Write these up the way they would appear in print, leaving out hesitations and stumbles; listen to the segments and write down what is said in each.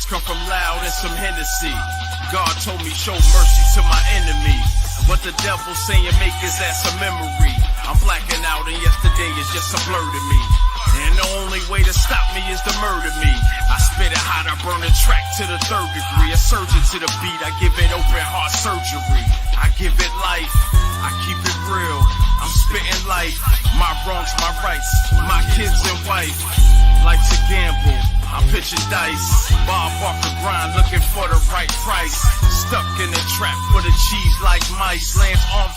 come from loud and some Hennessy. God told me show mercy to my enemy, but the devil saying make his ass a memory. I'm blacking out and yesterday is just a blur to me. And the only way to stop me is to murder me. I spit it hot, I burn the track to the 3rd degree. A surgeon to the beat, I give it open heart surgery. I give it life, I keep it real. I'm spitting life, my wrongs, my rights, my kids and wife. Life's a gamble, I'm pitching dice. Bob Barker grind, looking for the right price. Stuck in the trap for the cheese like mice. Lands on.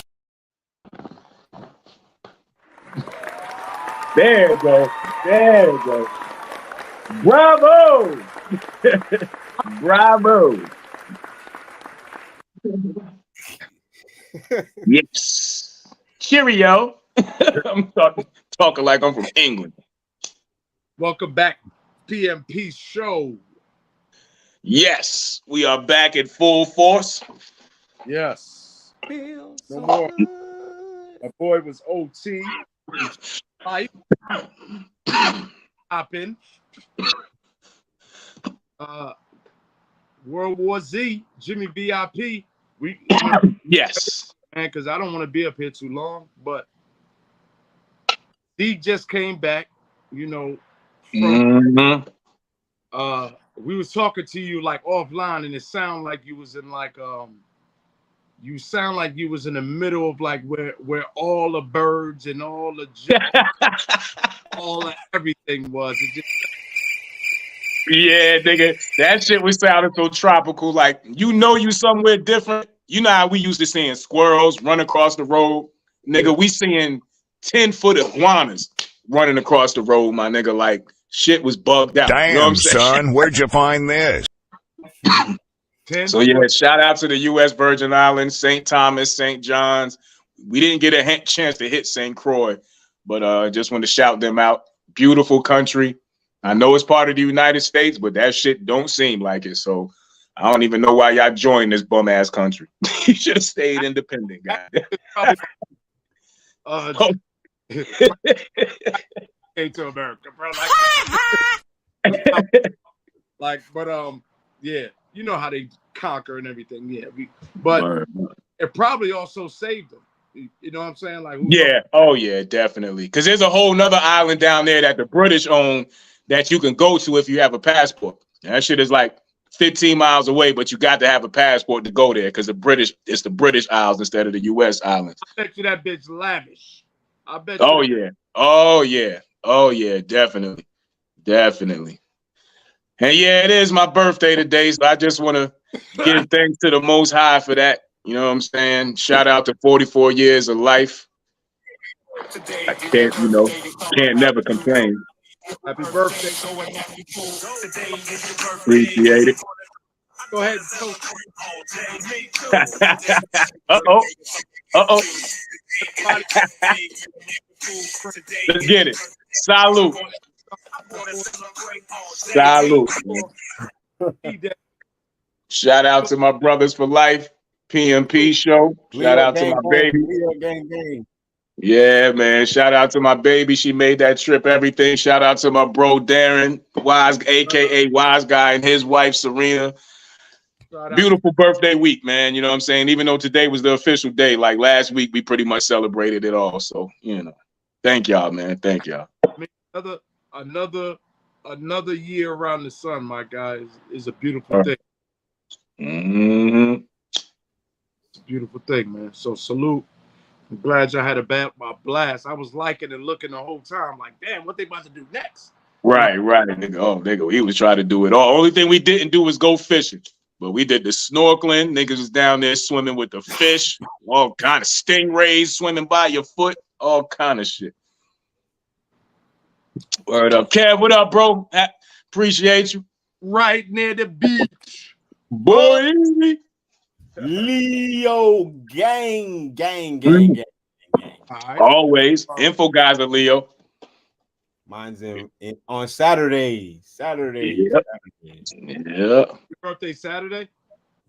There you go. There you go. Bravo! Bravo! Yes. Cheerio. I'm talking like I'm from England. Welcome back, PMP show. Yes, we are back at full force. Yes. No more. My boy was OT. Pipe. Hopping. World War Z, Jimmy VIP. Yes. Man, because I don't want to be up here too long, but he just came back, you know. From, we was talking to you like offline, and it sounded like you was in like you sound like you was in the middle of like where all the birds and all the all the everything was. It just... Yeah, nigga, that shit was sounding so tropical. Like, you know, you somewhere different. You know how we used to seeing squirrels run across the road, nigga. We seeing 10-foot iguanas running across the road, my nigga. Like, shit was bugged out. Damn, you know what I'm saying? Son, where'd you find this? So yeah, shout out to the U.S. Virgin Islands, St. Thomas, St. John's. We didn't get a chance to hit St. Croix, but just want to shout them out. Beautiful country. I know it's part of the United States, but that shit don't seem like it. So I don't even know why y'all joined this bum ass country. You should have stayed independent, guy. Came to America, bro. But yeah, you know how they conquer and everything. Yeah, but it probably also saved them. You know what I'm saying? Like, yeah, oh yeah, definitely. Because there's a whole nother island down there that the British own that you can go to if you have a passport. That shit is like 15 miles away, but you got to have a passport to go there because it's the British Isles instead of the U.S. islands. I bet you that bitch lavish. I bet. Oh yeah, oh yeah, oh yeah, definitely, definitely. And yeah, it is my birthday today, so I just want to give thanks to the Most High for that. You know what I'm saying? Shout out to 44 years of life. I can't, can't never complain. Happy birthday. Appreciate it. Go ahead. Uh-oh. Uh-oh. Let's get it. Salute. Salute. Shout out to my brothers for life. PMP show. Shout out to my baby. Yeah, man. Shout out to my baby. She made that trip, everything. Shout out to my bro, Darren, Wise, a.k.a. Wise Guy, and his wife, Serena. Beautiful birthday week, man. You know what I'm saying? Even though today was the official day, like last week, we pretty much celebrated it all. So, thank y'all, man. Thank y'all. Another year around the sun, my guy, is a beautiful thing. Mm-hmm. It's a beautiful thing, man. So salute. I'm glad y'all had a blast. I was liking and looking the whole time, like, damn, what they about to do next? Right. Nigga, he was trying to do it all. Only thing we didn't do was go fishing. But we did the snorkeling. Niggas was down there swimming with the fish. All kind of stingrays swimming by your foot. All kind of shit. Word up. Kev, what up, bro? Appreciate you. Right near the beach. Boy. Leo gang. Right. Always. Info guys are Leo. Mine's on Saturday. Yep. Your birthday Saturday?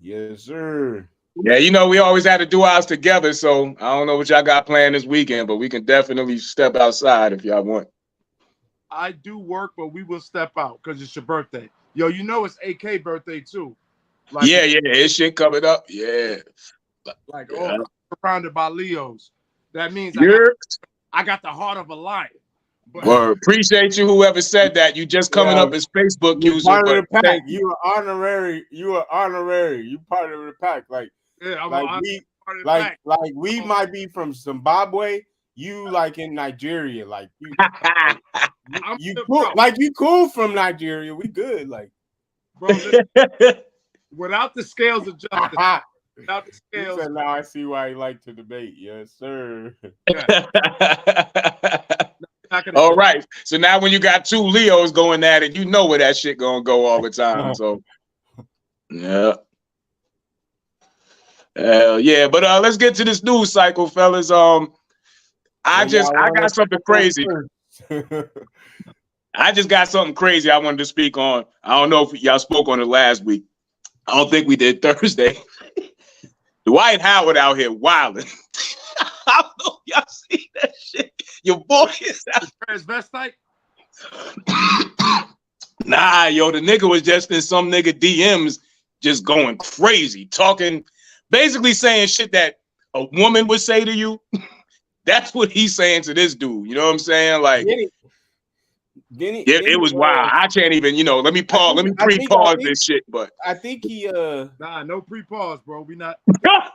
Yes, sir. Yeah, we always had to do ours together, so I don't know what y'all got planned this weekend, but we can definitely step outside if y'all want. I do work, but we will step out because it's your birthday. Yo, you know it's AK birthday too. Like, yeah, his shit coming up. Yeah. Like, Yeah. surrounded by Leos. That means I got the heart of a lion. But Word. Appreciate you, whoever said that. You just coming up as Facebook You're user. part of But the pack. thank you. You are honorary. You are honorary. You part of the pack. Like, yeah, we might be from Zimbabwe. You like in Nigeria. Like you cool. Like you cool from Nigeria. We good. Like, bro, listen, without the scales of justice. Without the scales. He said, now I see why he like to debate. Yes, sir. Yeah. All right. So now when you got two Leos going at it, you know where that shit gonna go all the time. So yeah. Yeah, but let's get to this news cycle, fellas. I got something crazy. I just got something crazy I wanted to speak on. I don't know if y'all spoke on it last week. I don't think we did Thursday. Dwight Howard out here wilding. I don't know if y'all see that shit. Your boy is out. Transvestite? Nah, yo, the nigga was just in some nigga DMs just going crazy, talking, basically saying shit that a woman would say to you. That's what he's saying to this dude. You know what I'm saying? Like, it was wild. I can't even, let me pause. Let me pre-pause this shit. But I think he nah, no pre-pause, bro. We not. I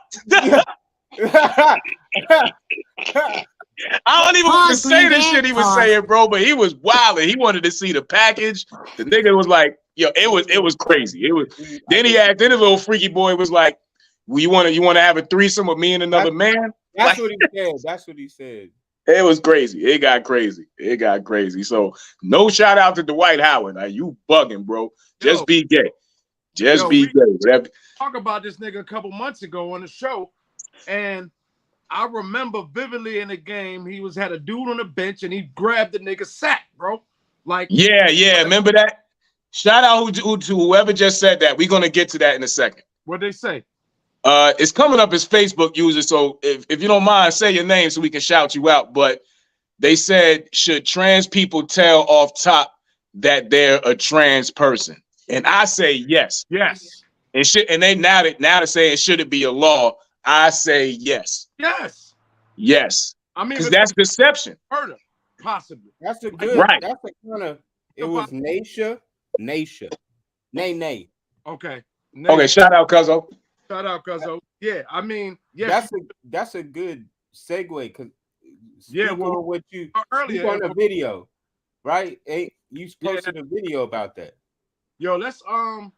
don't even want to say the shit he was saying, bro. But he was wilding. He wanted to see the package. The nigga was like, yo, it was crazy. It was. Then the little freaky boy was like, well, you want to have a threesome with me and another man? That's what he said. That's what he said. It was crazy. It got crazy. So no shout out to Dwight Howard. Like, you bugging, bro. Just be gay. Be gay. Whatever. Talk about this nigga a couple months ago on the show, and I remember vividly in the game he had a dude on the bench and he grabbed the nigga's sack, bro. Like, yeah. Remember that? Shout out to whoever just said that. We're gonna get to that in a second. What'd they say? It's coming up as Facebook user, so if you don't mind, say your name so we can shout you out. But they said, should trans people tell off top that they're a trans person? And I say yes. Yes. And they now they're saying, should it be a law? I say yes. Yes. I mean, because that's deception. Murder, possibly. That's a good. Right. That's a kind of. It was Nasha. Nay. Okay. Okay. Shout out, Cuzzo. Yeah, I mean, yeah. That's a good segue because what you earlier on the video, right? You posted a video about that. Yo, let's go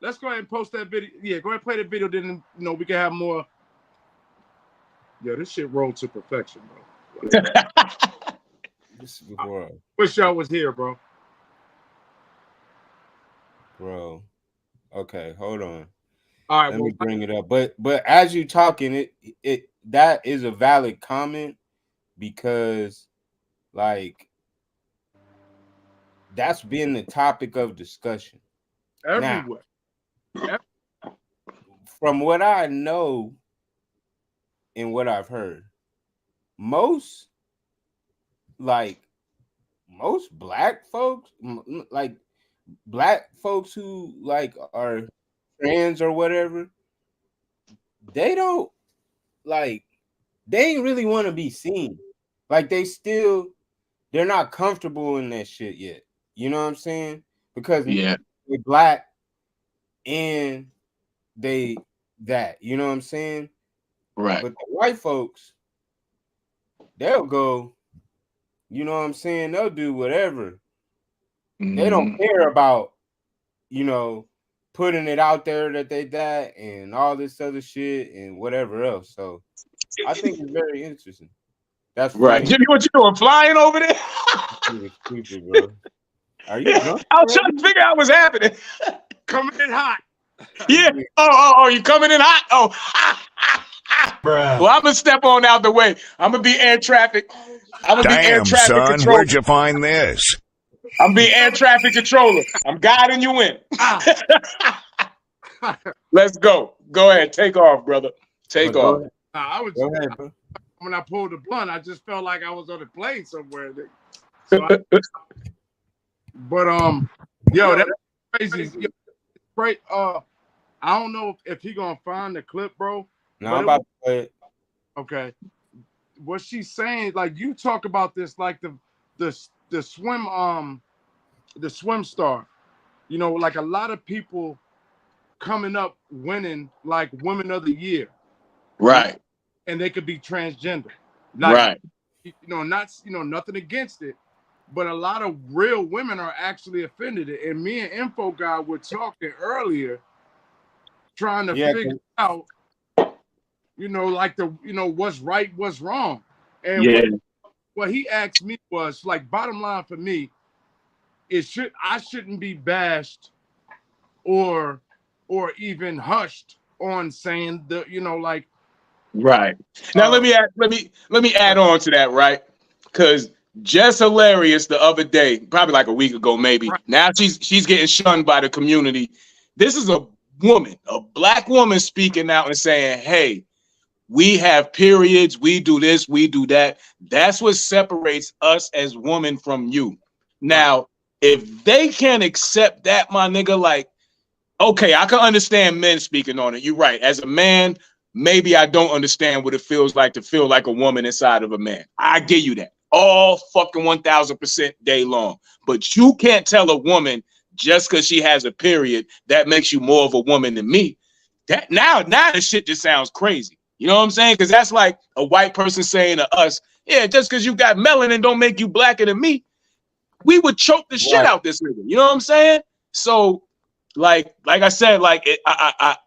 ahead and post that video. Yeah, go ahead and play the video. Then we can have more. Yo, this shit rolled to perfection, bro. This is the world. Wish y'all was here, bro. Bro, okay, hold on. All right, let me bring it up. But as you talking, it that is a valid comment because, like, that's been the topic of discussion everywhere. Now, from what I know and what I've heard, most black folks, like black folks who like are trans or whatever, they ain't really want to be seen. Like, they're not comfortable in that shit yet. You know what I'm saying? Because they're black and you know what I'm saying? Right. But the white folks, they'll go, you know what I'm saying? They'll do whatever. Mm-hmm. They don't care about, putting it out there that they that and all this other shit and whatever else. So I think it's very interesting. That's right. Jimmy, what you doing? Flying over there? Stupid, bro. Are you drunk? I was trying to figure out what's happening. Coming in hot. Yeah. Oh, you coming in hot? Oh. Bruh. Well, I'm gonna step on out the way. I'm gonna be air traffic. Damn, son, where'd you find this? I'm being air traffic controller. I'm guiding you in. Let's go. Go ahead. Take off, brother. Take off. When I pulled the blunt, I just felt like I was on a plane somewhere. So yo, that crazy. Yo, right? I don't know if he gonna find the clip, bro. No, I'm about to play it. Okay. What she's saying, like you talk about this, like the swim star. You know, like a lot of people coming up winning like Women of the Year. Right. And they could be transgender. Like, right. You know, not nothing against it, but a lot of real women are actually offended. And me and Info Guy were talking earlier, trying to figure out, you know, like what's right, what's wrong. And what he asked me was like, bottom line for me, I shouldn't be bashed or even hushed on saying like. Right. Now let me add on to that, right? Because Jess Hilarious the other day, probably like a week ago, maybe. Right. Now she's getting shunned by the community. This is a woman, a black woman speaking out and saying, hey, we have periods, we do this, we do that. That's what separates us as women from you. Now, if they can't accept that, my nigga, like, okay, I can understand men speaking on it. You're right. As a man, maybe I don't understand what it feels like to feel like a woman inside of a man. I give you that all fucking 1000% day long. But you can't tell a woman just because she has a period that makes you more of a woman than me. That now the shit just sounds crazy. You know what I'm saying? Because that's like a white person saying to us, yeah, just because you got melanin don't make you blacker than me. We would choke the shit out this nigga. You know what I'm saying? So like I said, like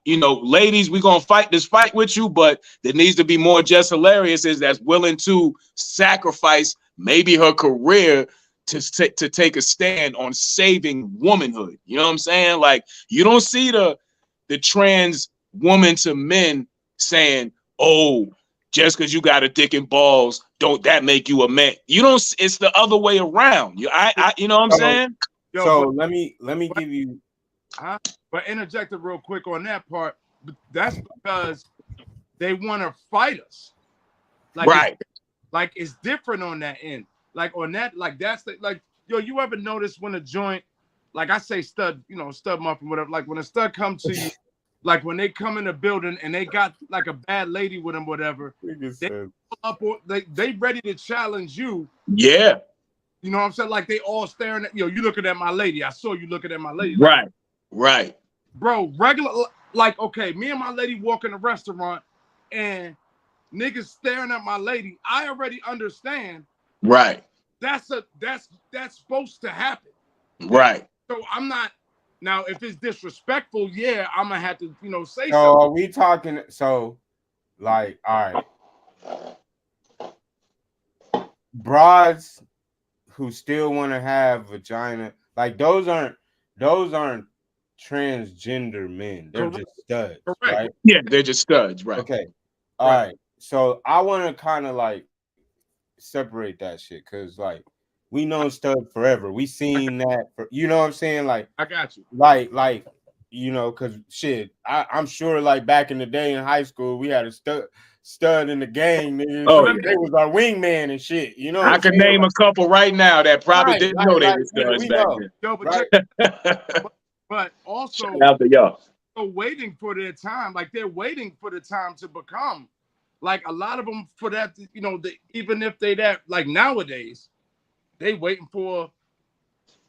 you know, ladies, we gonna fight this fight with you, but there needs to be more Jess Hilarious that's willing to sacrifice maybe her career to take a stand on saving womanhood. You know what I'm saying? Like you don't see the trans woman to men saying, "Oh, just because you got a dick and balls, don't that make you a man?" You don't. It's the other way around. You know what I'm saying? So let me give you. But interjected real quick on that part. That's because they want to fight us. Like it's different on that end. Like on that, like that's like you ever notice when a joint, like I say stud, stud muffin, whatever. Like when a stud comes to you, like when they come in the building and they got like a bad lady with them, whatever. They ready to challenge you. Yeah. You know what I'm saying? Like they all staring at you looking at my lady. I saw you looking at my lady. Like, Right. Bro, regular, like, okay, me and my lady walk in a restaurant and niggas staring at my lady. I already understand. Right. That's supposed to happen. Right. So I'm not, now if it's disrespectful, yeah, I'm gonna have to, say so something. Are we talking, like, all right. Broads who still want to have vagina, like those aren't transgender men. They're just studs. Correct. Right? Yeah, they're just studs, right? Okay. All right. So I want to kind of like separate that shit because like we known stud forever. We seen that for, you know what I'm saying? Like I got you. Like because shit, I'm sure like back in the day in high school we had a stud in the gang, nigga. Oh, so they was our wingman and shit. You know, I could name a couple right now that probably didn't know they were studs back then. Yo, but also shout out to y'all. Waiting for their time, like they're waiting for the time to become, like a lot of them for that. Even if they that like nowadays, they waiting for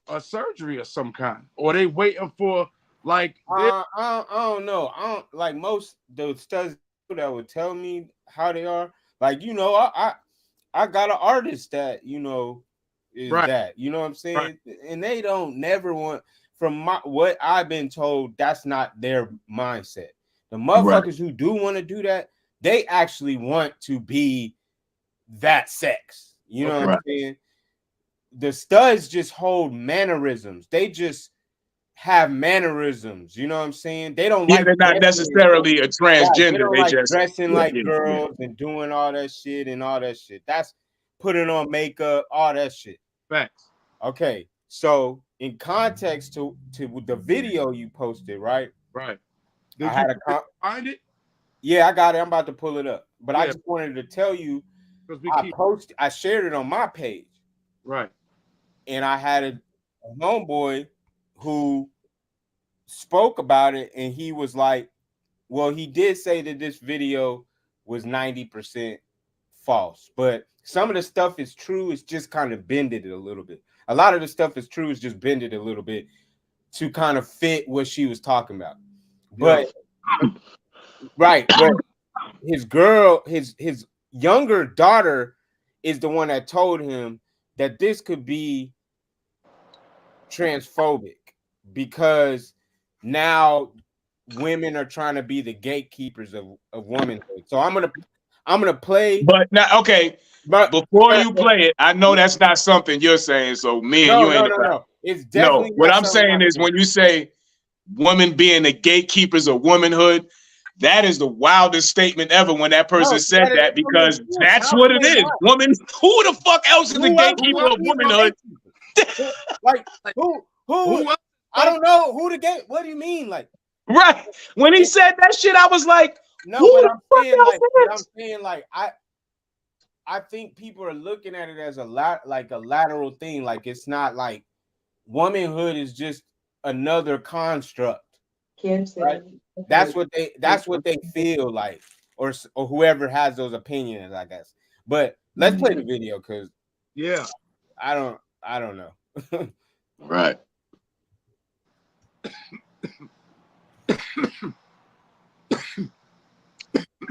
a surgery of some kind, or they waiting for like. I don't know. I don't like most those studs that would tell me how they are. Like I got an artist that is that what I'm saying, and they don't never want. From what I've been told, that's not their mindset. The motherfuckers who do want to do that, they actually want to be that sex. You know what I'm saying? The studs just hold mannerisms. They just have mannerisms. You know what I'm saying? They don't like. They're not necessarily a transgender. They don't like just dressing like girls and doing all that shit and all that shit. That's putting on makeup, all that shit. Facts. Okay, so. In context to the video you posted, right? Right. Did I find it? Yeah, I got it. I'm about to pull it up. But I just wanted to tell you, I shared it on my page. Right. And I had a homeboy who spoke about it, and he was like, well, he did say that this video was 90% false, but some of the stuff is true. It's just kind of bended it a little bit. A lot of the stuff is true. It's just bended a little bit to kind of fit what she was talking about. But right, but his younger daughter is the one that told him that this could be transphobic because now women are trying to be the gatekeepers of womanhood. So I'm gonna play. But now, okay. But before you play it, I know that's not something you're saying. So me and you ain't no. It's definitely what I'm saying is when you say women being the gatekeepers of womanhood, that is the wildest statement ever when that person said that, because that's what it is. Woman, who the fuck else is the gatekeeper of womanhood? like who? I don't know who the gate. What do you mean, like? Right. When he said that shit, I was like, no, but I'm saying like I think people are looking at it as a lateral thing. Like it's not like womanhood is just another construct. Right? That's what they feel like, or whoever has those opinions, I guess. But let's play the video because I don't know. Right.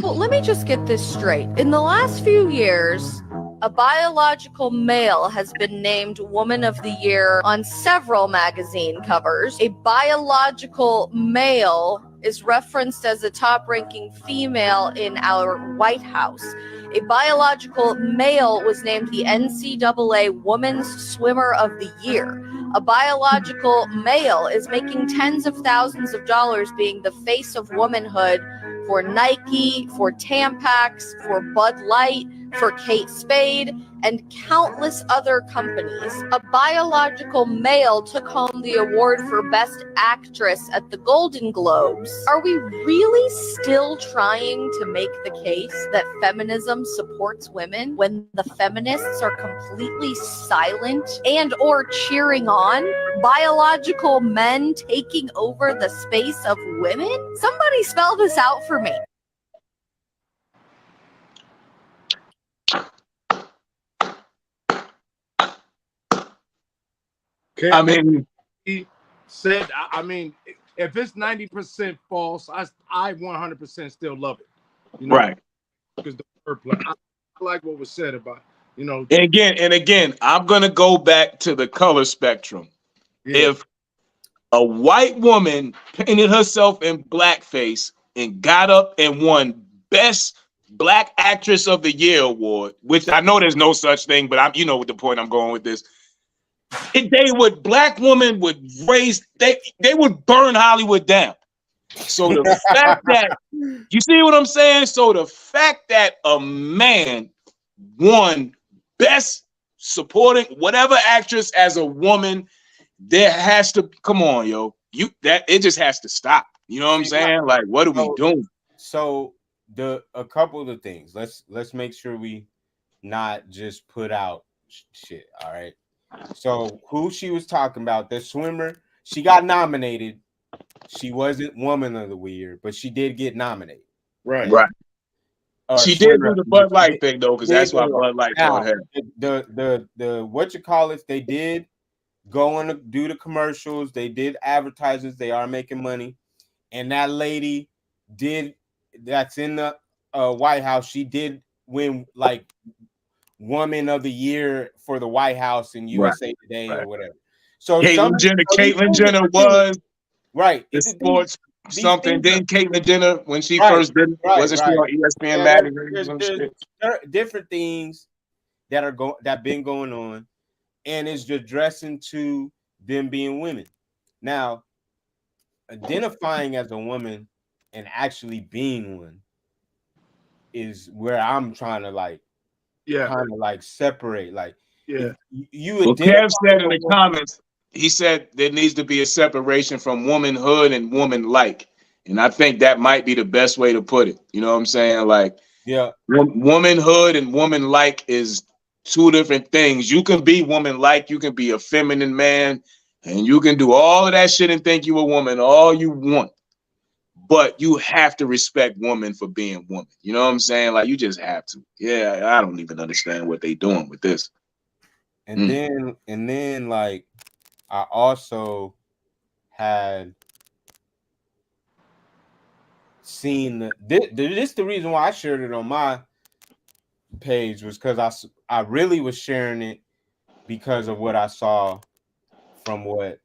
Well, let me just get this straight. In the last few years, a biological male has been named Woman of the Year on several magazine covers. A biological male is referenced as a top-ranking female in our White House. A biological male was named the NCAA Women's Swimmer of the Year. A biological male is making tens of thousands of dollars being the face of womanhood for Nike, for Tampax, for Bud Light, for Kate Spade, and countless other companies. A biological male took home the award for Best Actress at the Golden Globes. Are we really still trying to make the case that feminism supports women when the feminists are completely silent and or cheering on biological men taking over the space of women? Somebody spell this out for me. I mean, he said, I mean, if it's 90% false, I 100% still love it. You know? Right. Because the wordplay, I like what was said about, you know. And again, I'm going to go back to the color spectrum. Yeah. If a white woman painted herself in blackface and got up and won Best Black Actress of the Year award, which I know there's no such thing, but you know what the point I'm going with this. Black women would they would burn Hollywood down. So the fact that, you see what I'm saying? So the fact that a man won Best Supporting whatever actress as a woman, there has to, come on, yo. It just has to stop. You know what I'm saying? Like, what are we doing? So a couple of things. Let's make sure we not just put out shit. All right. So who she was talking about, the swimmer, she got nominated. She wasn't Woman of the Year, but she did get nominated. Right. She did do the Bud Light thing though, because that's why Bud Light told her. The what you call it, they did go on to do the commercials, they did advertisements, they are making money. And that lady that's in the White House, she did win like Woman of the Year for the White House in USA Today or whatever. So Caitlyn Jenner was the sports something. Then Caitlyn Jenner, when she first did, wasn't she on ESPN magazine? There are different things that been going on, and it's addressing to them being women. Now, identifying as a woman and actually being one is where I'm trying to kind of like separate. Like, Kev said in the comments, he said there needs to be a separation from womanhood and woman-like. And I think that might be the best way to put it. You know what I'm saying? Like, womanhood and woman-like is two different things. You can be woman-like, you can be a feminine man, And you can do all of that shit and think you a woman all you want. But you have to respect women for being women. You know what I'm saying? Like, you just have to. Yeah, I don't even understand what they doing with this. And then like, I also had seen this the reason why I shared it on my page was because I really was sharing it because of what I saw from what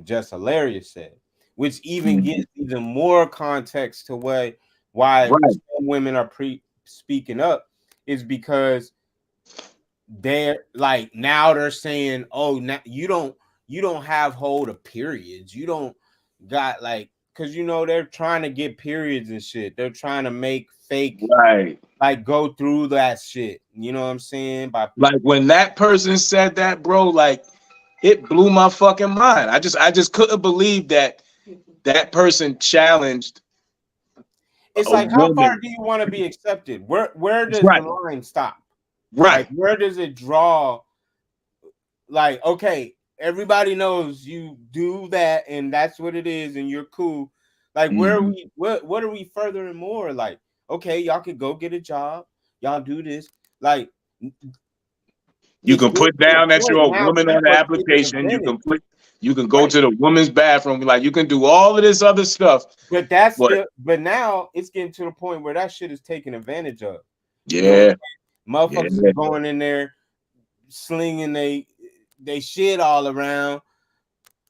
Just Hilarious said, which even gives even more context to why some women are speaking up, is because they're like, now they're saying, oh, now you don't have hold of periods, you don't got like, because you know they're trying to get periods and shit, they're trying to make fake like go through that shit, you know what I'm saying? Like when that person said that, bro, like it blew my fucking mind. I just couldn't believe that person challenged. It's like, how far do you want to be accepted? Where does the line stop? Right. Like, where does it draw? Like, okay, everybody knows you do that, and that's what it is, and you're cool. Like, where are we? What are we furthering more? Like, okay, y'all could go get a job. Y'all do this. Like, you can put down that you're a woman on the application. You can go to the woman's bathroom. Like, you can do all of this other stuff. But but now it's getting to the point where that shit is taken advantage of. Yeah. You know, motherfuckers are going in there, slinging they shit all around,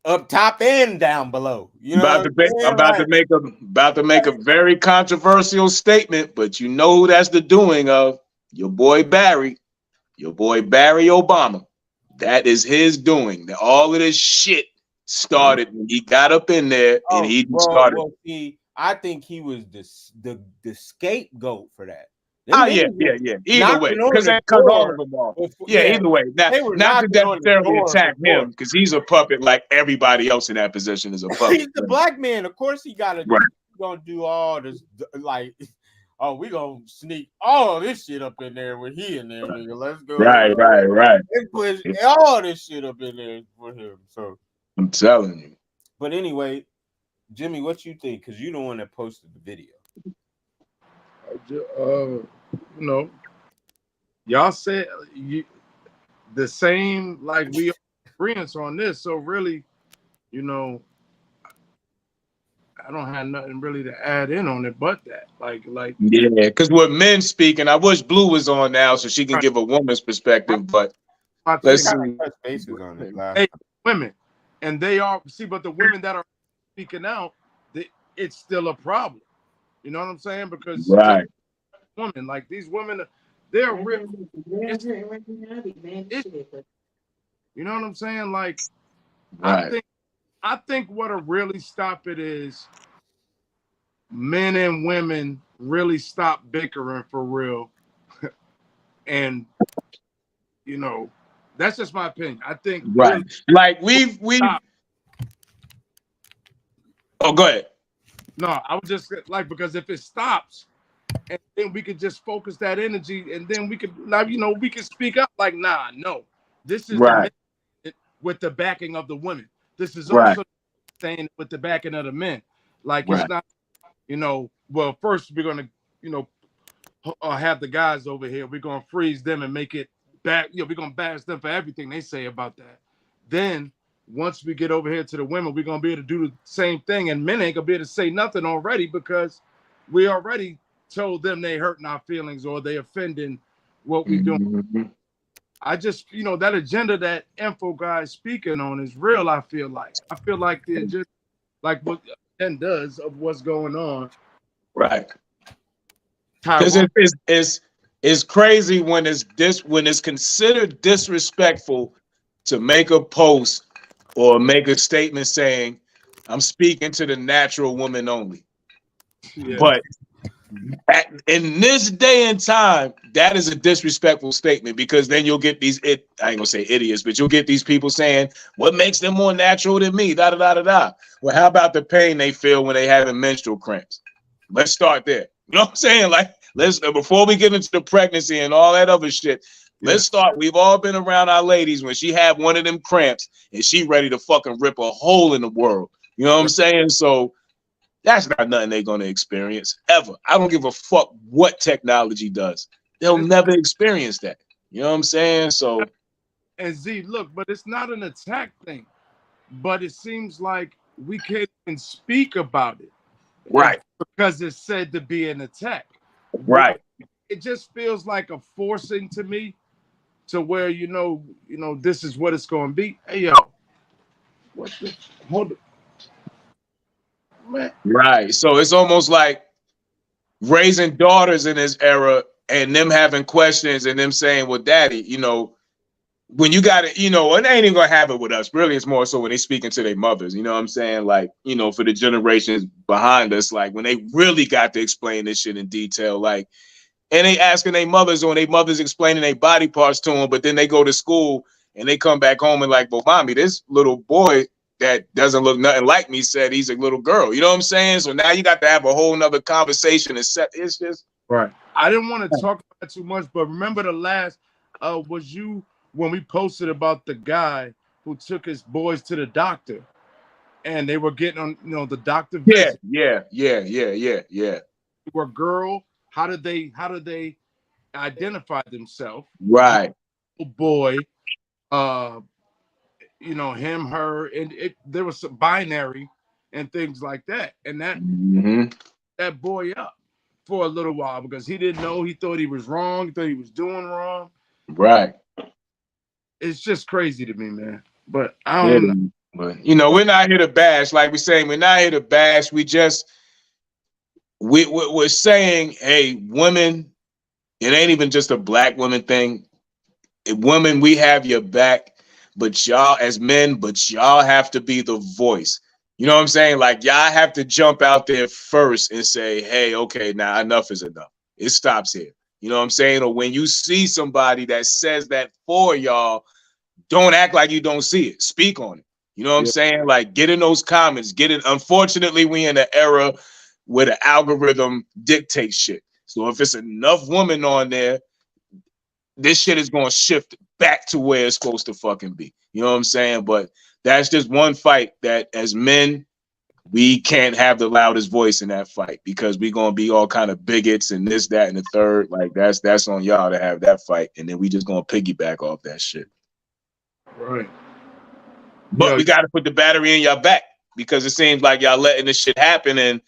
up top and down below. You know, about to make a very controversial statement, but you know who that's the doing of? Your boy Barry Obama. That is his doing. All of this shit started when he got up in there and he started. Well, see, I think he was the scapegoat for that. Yeah. Either way, because they cut all of them off. Either way. Not to necessarily attack him, because he's a puppet like everybody else in that position is a puppet. He's the black man. Of course he gonna do all this, like, oh, we gonna sneak all this shit up in there with he in there, nigga. Let's go. Right. They push all this shit up in there for him. So I'm telling you. But anyway, Jimmy, what you think? Because you're the one that posted the video. You know, y'all said the same, like we agreement on this. So really, you know, I don't have nothing really to add in on it but that. Like yeah, because with men speaking, I wish Blue was on now so she can give a woman's perspective. But let's see. Hey, women, and they are but the women that are speaking out, it's still a problem. You know what I'm saying? Because women, like these women, they're real. You know what I'm saying? Like, I think what'll really stop it is men and women really stop bickering for real. And you know, that's just my opinion. I think really, like we've oh, go ahead. No, I would just like, because if it stops, and then we could just focus that energy, and then we could, you know, we can speak up like, nah, no, this is the men with the backing of the women. This is also saying with the backing of the men. Like, it's not, you know, well, first we're gonna, you know, have the guys over here. We're gonna freeze them and make it back. You know, we're gonna bash them for everything they say about that. Then once we get over here to the women, we're gonna be able to do the same thing, and men ain't gonna be able to say nothing already because we already told them they hurting our feelings or they offending what we doing. I just, you know, that agenda that Info guy is speaking on is real. I feel like the agenda, like what Ken does of what's going on. Right. Because it's crazy when it's considered disrespectful to make a post or make a statement saying, I'm speaking to the natural woman only. Yeah. But in this day and time, that is a disrespectful statement, because then you'll get these, I ain't gonna say idiots, but you'll get these people saying, what makes them more natural than me? Da, da, da, da, da. Well, how about the pain they feel when they having menstrual cramps? Let's start there. You know what I'm saying? Like, before we get into the pregnancy and all that other shit, Let's start. We've all been around our ladies when she had one of them cramps and she ready to fucking rip a hole in the world. You know what I'm saying? So that's not nothing they're going to experience ever. I don't give a fuck what technology does. They'll never experience that. You know what I'm saying? So. And Z, look, but it's not an attack thing. But it seems like we can't even speak about it. Right. Because it's said to be an attack. Right. It just feels like a forcing to me to where, you know, this is what it's going to be. Hey, yo. What the? Hold on. Man. Right. So it's almost like raising daughters in this era and them having questions and them saying, well, daddy, you know, when you got it, you know, and they ain't even gonna have it with us. Really, it's more so when they speaking to their mothers, you know what I'm saying? Like, you know, for the generations behind us, like when they really got to explain this shit in detail, like, and they asking their mothers or their mothers explaining their body parts to them, but then they go to school and they come back home and like, well, mommy, this little boy that doesn't look nothing like me said he's a little girl. You know what I'm saying? So now you got to have a whole nother conversation and set. It's just right. I didn't want to talk about too much, but remember the last was you when we posted about the guy who took his boys to the doctor and they were getting on, you know, the doctor visit. Yeah. Were girl, how did they identify themselves? Right. Boy, you know, him, her, and there was some binary and things like that. And that that boy up for a little while because he didn't know, he thought he was wrong, he thought he was doing wrong. Right. It's just crazy to me, man. But I don't know. But you know, we're not here to bash. Like we're saying, we're not here to bash. We just we're saying, hey, women, it ain't even just a black woman thing. Women, we have your back, but y'all as men, but y'all have to be the voice. You know what I'm saying? Like y'all have to jump out there first and say, hey, okay, now enough is enough. It stops here. You know what I'm saying? Or when you see somebody that says that for y'all, don't act like you don't see it. Speak on it. You know what I'm saying? Like get in those comments. Get it. Unfortunately, we in an era where the algorithm dictates shit. So if it's enough women on there, this shit is going to shift back to where it's supposed to fucking be. You know what I'm saying? But that's just one fight that as men, we can't have the loudest voice in that fight because we're going to be all kind of bigots and this, that, and the third. Like that's on y'all to have that fight. And then we just going to piggyback off that shit. Right. But we got to put the battery in y'all back because it seems like y'all letting this shit happen and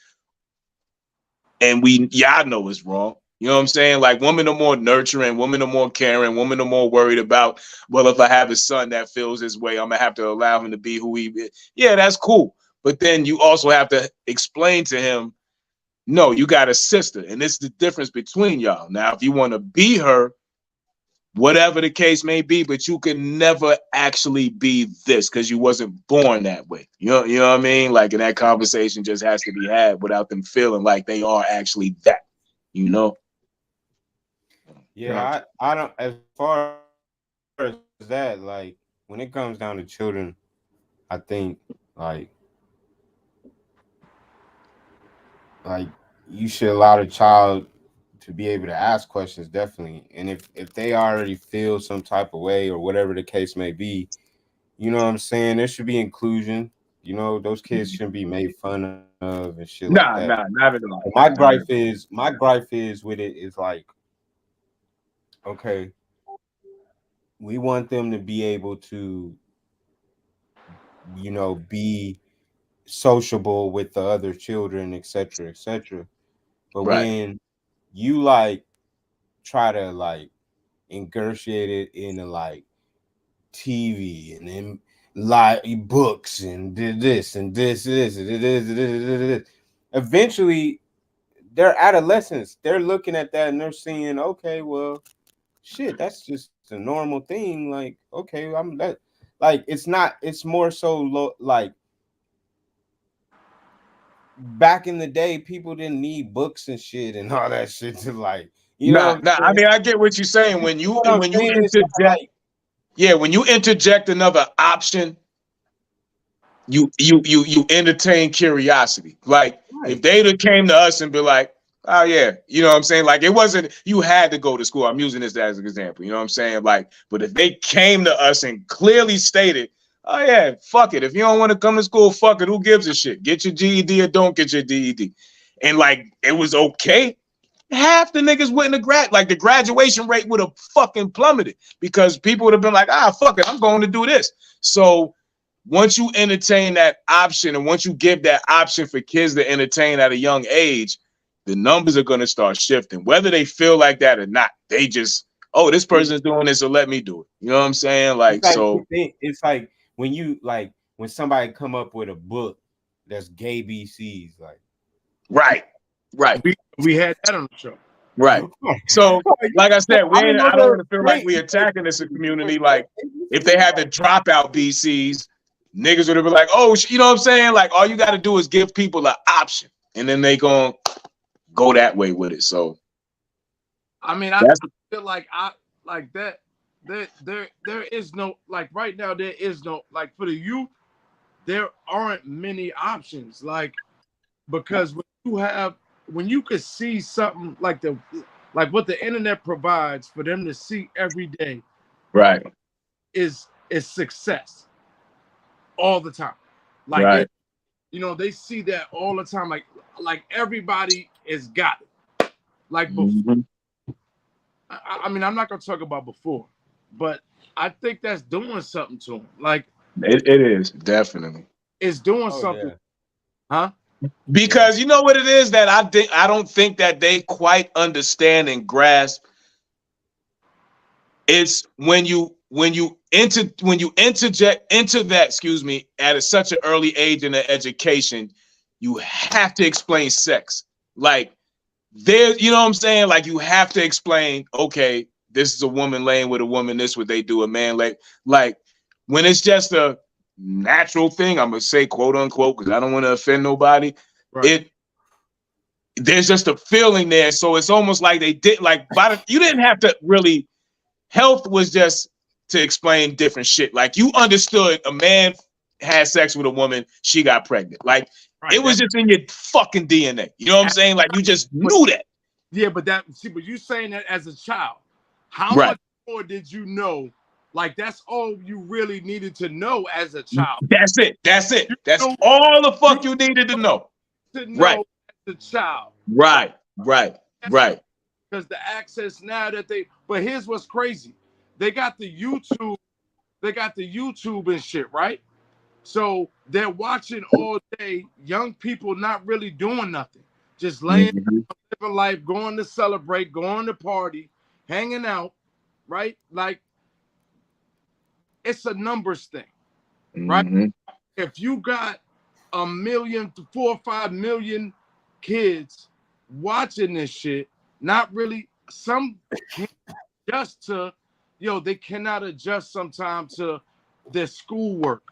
y'all know it's wrong. You know what I'm saying? Like women are more nurturing, women are more caring, women are more worried about, well, if I have a son that feels this way, I'm going to have to allow him to be who he is. Yeah, that's cool. But then you also have to explain to him, no, you got a sister. And this is the difference between y'all. Now, if you want to be her, whatever the case may be, but you can never actually be this because you wasn't born that way. You know what I mean? Like, and that conversation just has to be had without them feeling like they are actually that, you know? Yeah, I don't, as far as that, like, when it comes down to children, I think, like you should allow the child to be able to ask questions, definitely. And if they already feel some type of way or whatever the case may be, you know what I'm saying? There should be inclusion. You know, those kids shouldn't be made fun of and shit like that. Nah, not at all. My gripe is with it is like, okay, we want them to be able to, you know, be sociable with the other children, etc., etc. But when you like try to like ingratiate it into like TV and then like books and this and this, eventually they're adolescents. They're looking at that and they're seeing, okay, well, shit, that's just a normal thing. Like, okay, I'm that. Like, it's not. It's more so like back in the day, people didn't need books and shit and all that shit to like, you know. I mean, I get what you're saying when you interject. Yeah, when you interject another option, you entertain curiosity. Like if they'd have came to us and be like, Oh yeah, you know what I'm saying? Like it wasn't you had to go to school. I'm using this as an example. You know what I'm saying? Like, but if they came to us and clearly stated, oh yeah, fuck it. If you don't want to come to school, fuck it. Who gives a shit? Get your GED or don't get your GED. And like it was okay. Half the niggas went to like the graduation rate would have fucking plummeted because people would have been like, fuck it, I'm going to do this. So once you entertain that option and once you give that option for kids to entertain at a young age, the numbers are going to start shifting, whether they feel like that or not. They just, this person's doing this, so let me do it. You know what I'm saying? It's like when somebody come up with a book that's gay BCs, like right. We had that on the show. Right. So, like I said, I don't want to feel like we attacking this community. Like, if they had the dropout BCs, niggas would have been like, you know what I'm saying? Like, all you got to do is give people an option, and then they gonna go that way with it. So, I mean, I feel like that. There is no, like right now, there is no, like for the youth, there aren't many options. Like, because when you could see something like what the internet provides for them to see every day, right, is success all the time. Like, right. They see that all the time. Like everybody has got it. Like before, I mean, I'm not gonna talk about before, but I think that's doing something to them. Like it is definitely. It's doing something, yeah. huh? Because you know what it is that I don't think that they quite understand and grasp. It's when you interject into that, at such an early age in the education, you have to explain sex. Like there, you know what I'm saying? Like you have to explain, okay, this is a woman laying with a woman, this is what they do, a man like when it's just a natural thing, I'm gonna say quote unquote, because I don't want to offend nobody. Right. There's just a feeling there. So it's almost like they did you didn't have to really. Health was just to explain different shit. Like you understood a man had sex with a woman, she got pregnant. Like it was just in your fucking DNA. You know what I'm saying? Like you just knew that. Yeah, but you saying that as a child. How much more did you know? Like that's all you really needed to know as a child. That's it. That's all the fuck you needed to know. As a child. Right. Because the access now but here's what's crazy. They got the YouTube and shit, right? So they're watching all day, young people not really doing nothing. Just laying, living life, going to celebrate, going to party, hanging out, right? Like it's a numbers thing, right? If you got 1 million to 4 or 5 million kids watching this shit, not really, some can't adjust to, they cannot adjust sometimes to their schoolwork,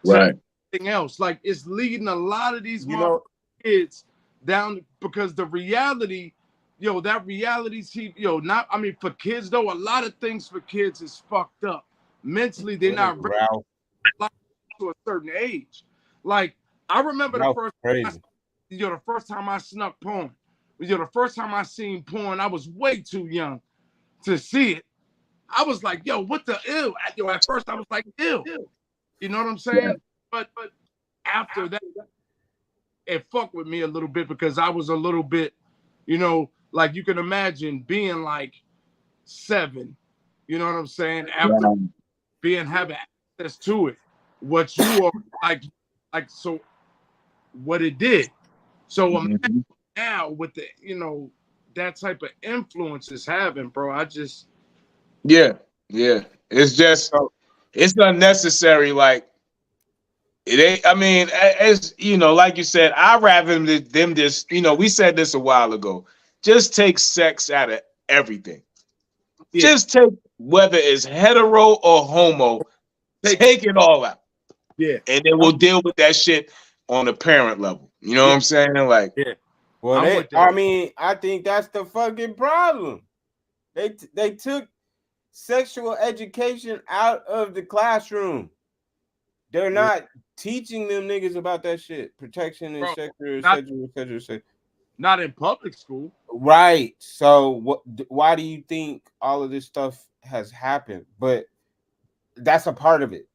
right? Anything else, like it's leading a lot of these kids down because the reality, that reality for kids though, a lot of things for kids is fucked up mentally. They're not ready to a certain age. Like I remember the first time I snuck porn. The first time I seen porn, I was way too young to see it. I was like, yo, what the ew? At first I was like, ew. You know what I'm saying? Yeah. But after that, it fucked with me a little bit because I was a little bit, like you can imagine being like 7, you know what I'm saying? After having access to it, what you are like, so what it did. So imagine now with the, that type of influence it's having, bro. Yeah. It's just, it's unnecessary. Like it ain't, I mean, as like you said, I'd rather them just, we said this a while ago, just take sex out of everything. Yeah. Just take, whether it's hetero or homo, take it all out. Yeah. And then we'll deal with that shit on the parent level. You know what I'm saying? Like, yeah. Well, I think that's the fucking problem. They took sexual education out of the classroom. They're not teaching them niggas about that shit. Protection and etc. Not in public school. Right. So why do you think all of this stuff has happened? But that's a part of it.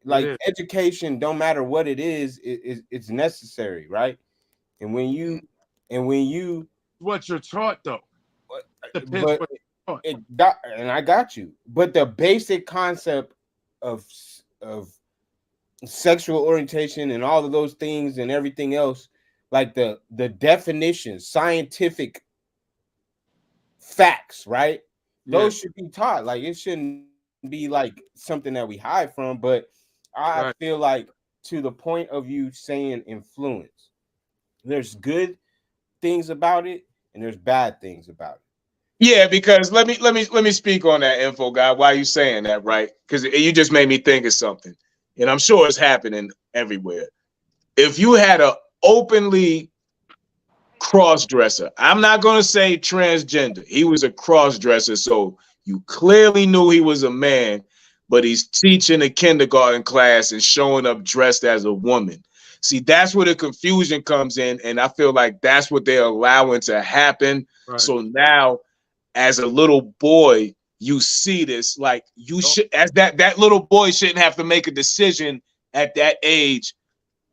Like education, don't matter what it is, it's necessary, right? And when you what you're taught though. But I got you. But the basic concept of sexual orientation and all of those things and everything else, like the definition, scientific facts, right? Those should be taught. Like it shouldn't be like something that we hide from. But I feel like to the point of you saying influence, there's good things about it and there's bad things about it. Yeah, because let me speak on that, info guy. Why you saying that, right? Because you just made me think of something, and I'm sure it's happening everywhere. If you had a openly cross-dresser, I'm not going to say transgender. He was a cross-dresser, so you clearly knew he was a man, but he's teaching a kindergarten class and showing up dressed as a woman. See, that's where the confusion comes in, and I feel like that's what they're allowing to happen. Right. So now, as a little boy, you see this, like you should, as that little boy shouldn't have to make a decision at that age.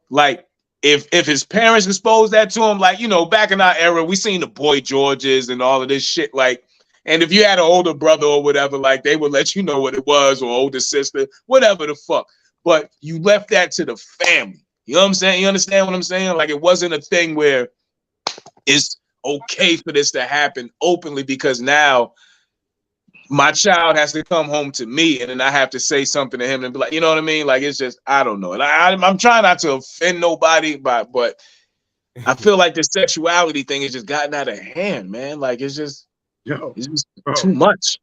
Like if his parents exposed that to him, like, you know, back in our era, we seen the Boy Georges and all of this shit. Like, and if you had an older brother or whatever, like they would let you know what it was, or older sister, whatever the fuck. But you left that to the family. You know what I'm saying? You understand what I'm saying? Like it wasn't a thing where it's okay for this to happen openly, because now my child has to come home to me and then I have to say something to him and be like, you know what I mean? Like, it's just, I don't know. And I'm trying not to offend nobody, but I feel like the sexuality thing has just gotten out of hand, man. Like, it's just too much.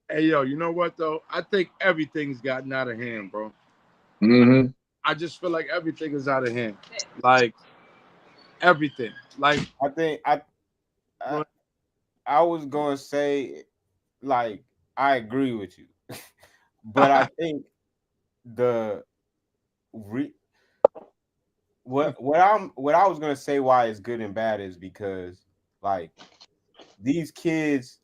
Hey, yo, you know what, though? I think everything's gotten out of hand, bro. Mm-hmm. I just feel like everything is out of hand. Like, everything. Like, I think I was going to say, like, I agree with you, but I think what I was gonna say why it's good and bad is because like these kids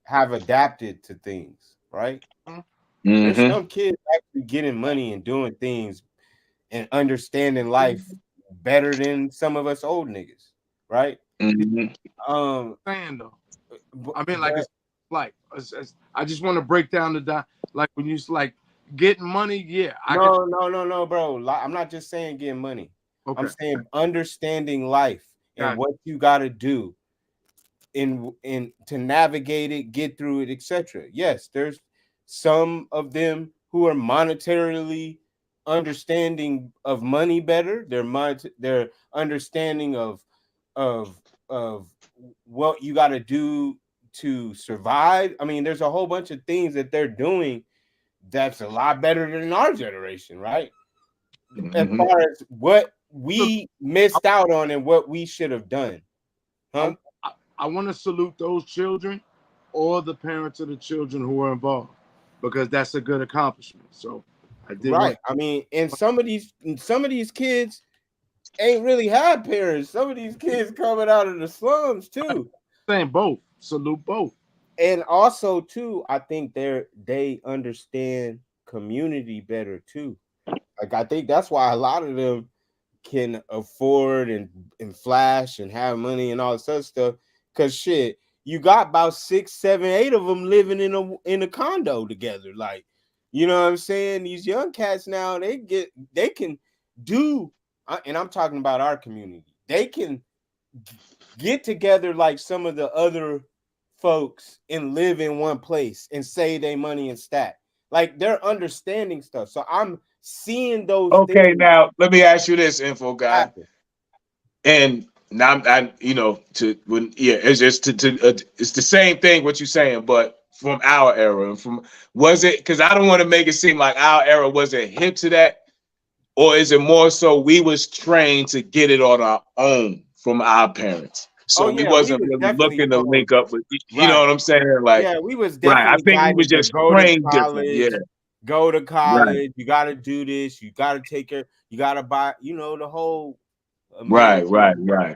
have adapted to things, right? Mm-hmm. There's some kids actually getting money and doing things and understanding life better than some of us old niggas, right? Mm-hmm. Saying though, I mean, like it's like I just want to break down like when you like getting money. Yeah, no, bro. I'm not just saying getting money. Okay. I'm saying understanding life and what you got to do in to navigate it, get through it, etc. Yes, there's some of them who are monetarily understanding of money better. Their understanding of what you got to do to survive. I mean, there's a whole bunch of things that they're doing that's a lot better than our generation, right? Mm-hmm. As far as what we missed out on and what we should have done. Huh? I want to salute those children or the parents of the children who are involved, because that's a good accomplishment. So I did I mean, and some of these kids ain't really had parents. Some of these kids coming out of the slums too. Saying both. Salute both. And also too, I think they understand community better too. Like I think that's why a lot of them can afford and flash and have money and all this other stuff. Cause shit, you got about 6, 7, 8 of them living in a condo together. Like, you know what I'm saying? These young cats now, they can do, and I'm talking about our community. They can get together like some of the other folks and live in one place and save their money and stack. Like they're understanding stuff. So I'm seeing those. Okay, things now let me ask you this, info guy. happen. And now it's just it's the same thing what you're saying, but from our era. And was it, because I don't want to make it seem like our era wasn't hip to that, or is it more so we was trained to get it on our own from our parents? So we wasn't really looking to link up with, you know what I'm saying? Like, yeah, we was definitely I think we was just trained different. Yeah. Go to college, you got to do this, you got to take care, you got to buy, the whole Right.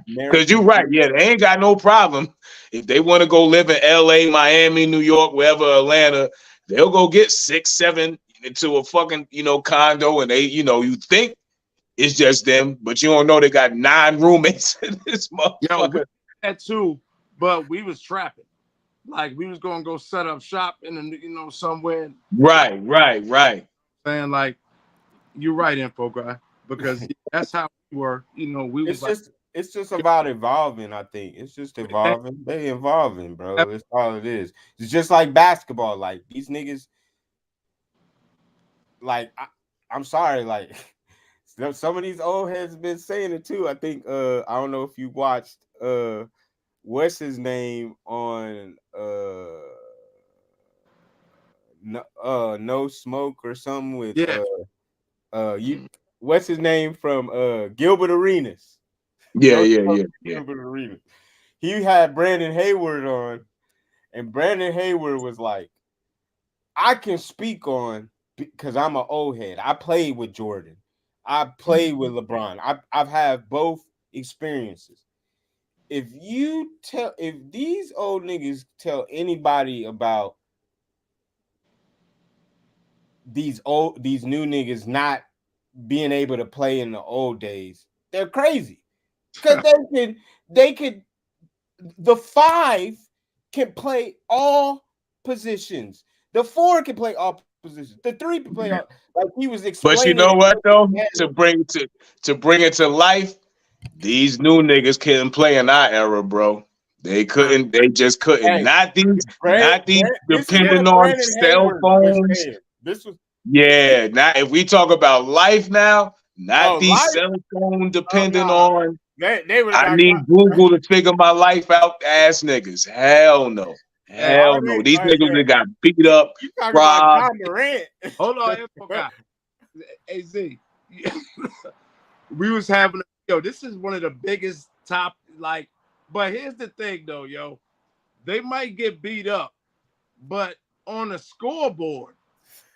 Because you're right. Yeah, they ain't got no problem. If they want to go live in LA, Miami, New York, wherever, Atlanta, they'll go get 6, 7 into a fucking, condo, and they, you think it's just them, but you don't know they got 9 roommates in this motherfucker. Yo, we had 2, but we was trapping. Like we was gonna go set up shop in the, somewhere. Right. Saying like, you're right, info guy, because that's how we were. We was it's just about evolving. I think it's just evolving. They evolving, bro. That's all it is. It's just like basketball. Like these niggas. Like I'm sorry. Like some of these old heads been saying it too. I think. I don't know if you watched. What's his name on No Smoke or something with what's his name from Gilbert Arenas? Yeah. Gilbert Arenas. He had Brandon Hayward on, and Brandon Hayward was like, I can speak on because I'm an old head. I played with Jordan. I played with LeBron. I've had both experiences. If these old niggas tell anybody about these new niggas not being able to play in the old days, they're crazy. Because the 5 can play all positions. The 4 can play all positions. The 3 can play all, like he was explaining. But you know what though? To bring it to life, these new niggas couldn't play in our era, bro. They couldn't. They just couldn't. Hey, not these depending on cell phones. Not if we talk about life now. Not these life? Cell phone depending on. They I need Google to figure my life out. Ass niggas. Hell no. Hell no. These niggas that got beat up. You talking about John Morant? Hold on, info guy. AZ. We was having. This is one of the biggest top, but here's the thing though, they might get beat up, but on a scoreboard,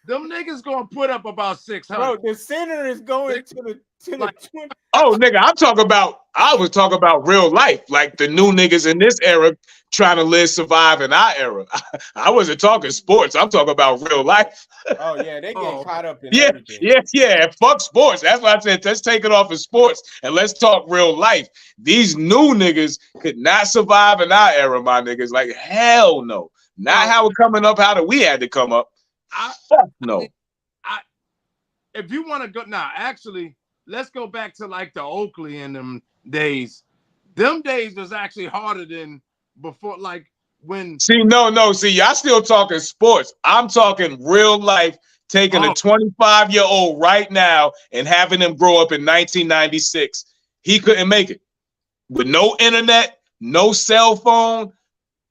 them niggas gonna put up about 600. Bro, the center is going to the 20. Oh, nigga, I was talking about real life, like the new niggas in this era trying to survive in our era. I wasn't talking sports. I'm talking about real life. Oh yeah, they get caught up in everything. Yeah. Fuck sports. That's why I said let's take it off of sports and let's talk real life. These new niggas could not survive in our era, my niggas. Like hell no. Not how we're coming up. How we had to come up. Fuck no. If you want to go now, actually, let's go back to like the Oakley in them days. Them days was actually harder than before, like when. See, no. See, y'all still talking sports. I'm talking real life. Taking a 25-year-old right now and having him grow up in 1996. He couldn't make it with no internet, no cell phone.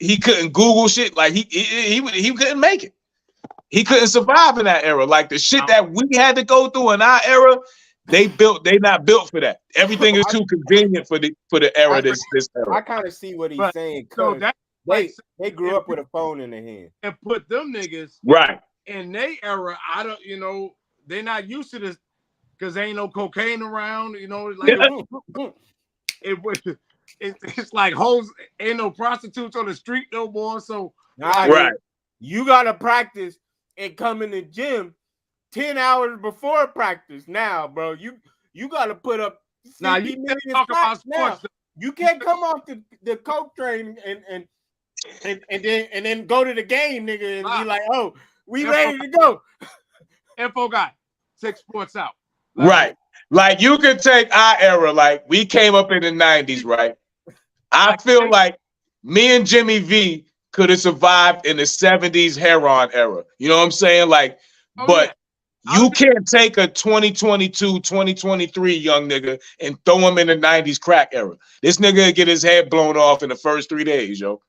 He couldn't Google shit. Like he couldn't make it. He couldn't survive in that era. Like the shit that we had to go through in our era, they not built for that. Everything is too convenient for the era. This era. I kind of see what he's saying. So they grew up with a phone in their hand and put them niggas right in their era. I don't, they're not used to this because there ain't no cocaine around. Like it's like hoes. Ain't no prostitutes on the street no more. So right, you gotta practice and come in the gym 10 hours before practice. Now, bro, you gotta put up. Now you can't talk about sports. Now. You can't come off the coke train and then go to the game, nigga, and be like, oh, we ready to go. Info guy, take sports out. Right. Like you could take our era, like we came up in the 90s, right? I feel like me and Jimmy V could have survived in the 70s heroin era. You know what I'm saying? Like, you can't take a 2022, 2023 young nigga and throw him in the 90s crack era. This nigga would get his head blown off in the first 3 days, yo.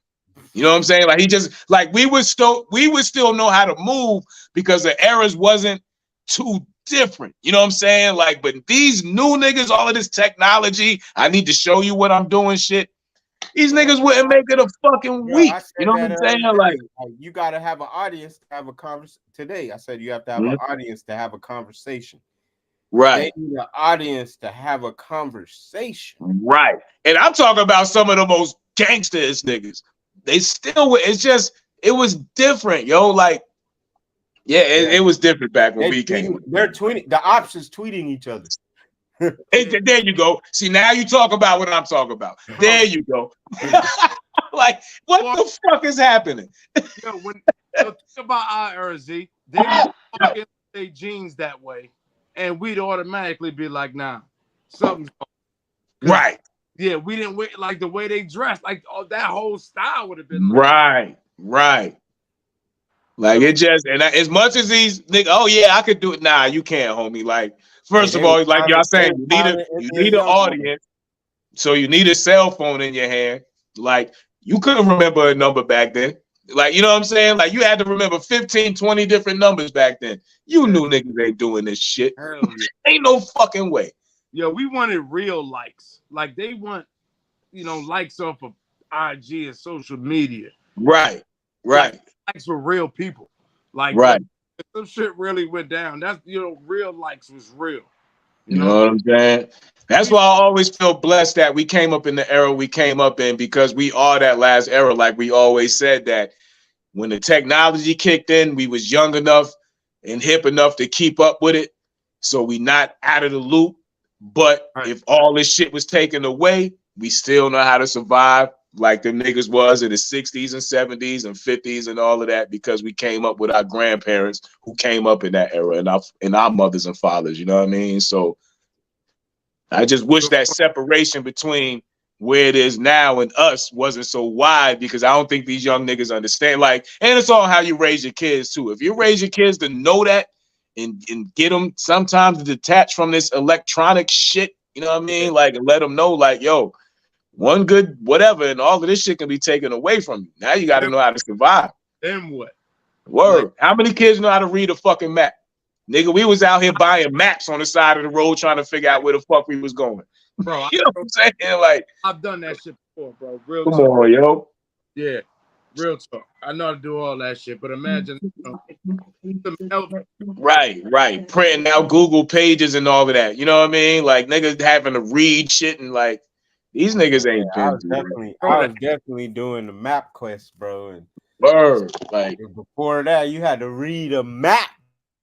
You know what I'm saying? Like he just like we would still know how to move because the eras wasn't too different. You know what I'm saying? Like, but these new niggas, all of this technology, I need to show you what I'm doing shit. These niggas wouldn't make it a fucking week. You know what I'm saying? Like you gotta have an audience to have a conversation today. I said you have to have an audience to have a conversation. Right. They need an audience to have a conversation. Right. And I'm talking about some of the most gangsters niggas. They still, it's just, it was different, yo. Like, yeah, it was different back when we came. They're tweeting. The ops is tweeting each other. There you go. See, now you talk about what I'm talking about. There you go. Like, what the fuck is happening? Yo, think about our era, Z. They would walk in their jeans that way, and we'd automatically be like, nah, something's wrong. Right. Yeah, we didn't wait like the way they dressed, like that whole style would have been like, right. Like it just, and as much as these niggas, oh yeah, I could do it. Nah, you can't, homie. Like, first of all, like y'all saying, you need an audience, so you need a cell phone in your hand. Like, you couldn't remember a number back then. Like, you know what I'm saying? Like, you had to remember 15, 20 different numbers back then. You knew niggas ain't doing this shit. Ain't no fucking way. Yo, we wanted real likes. Like, they want, likes off of IG and social media. Right. Like, likes for real people. Like, right. If some shit really went down, that's, real likes was real. You know what I'm saying? That's why I always feel blessed that we came up in the era we came up in, because we are that last era. Like we always said, that when the technology kicked in, we was young enough and hip enough to keep up with it. So we not out of the loop. But if all this shit was taken away, we still know how to survive like the niggas was in the 60s and 70s and 50s and all of that, because we came up with our grandparents who came up in that era, and our mothers and fathers, you know what I mean? So I just wish that separation between where it is now and us wasn't so wide, because I don't think these young niggas understand. Like, and it's all how you raise your kids too. If you raise your kids to know that and get them sometimes to detach from this electronic shit, you know what I mean? Like, and let them know, like, yo, one good whatever, and all of this shit can be taken away from you. Now you got to know how to survive. Then what? Word. Like, how many kids know how to read a fucking map? Nigga, we was out here buying maps on the side of the road trying to figure out where the fuck we was going. Bro, you know what I'm saying? Like, I've done that shit before, bro. Real come talk. on, yo. Yeah, real talk. I know how to do all that shit, but imagine. Right. Printing out Google pages and all of that. You know what I mean? Like, niggas having to read shit and like, these niggas ain't. I was definitely doing the map quest, bro. And like before that, you had to read a map.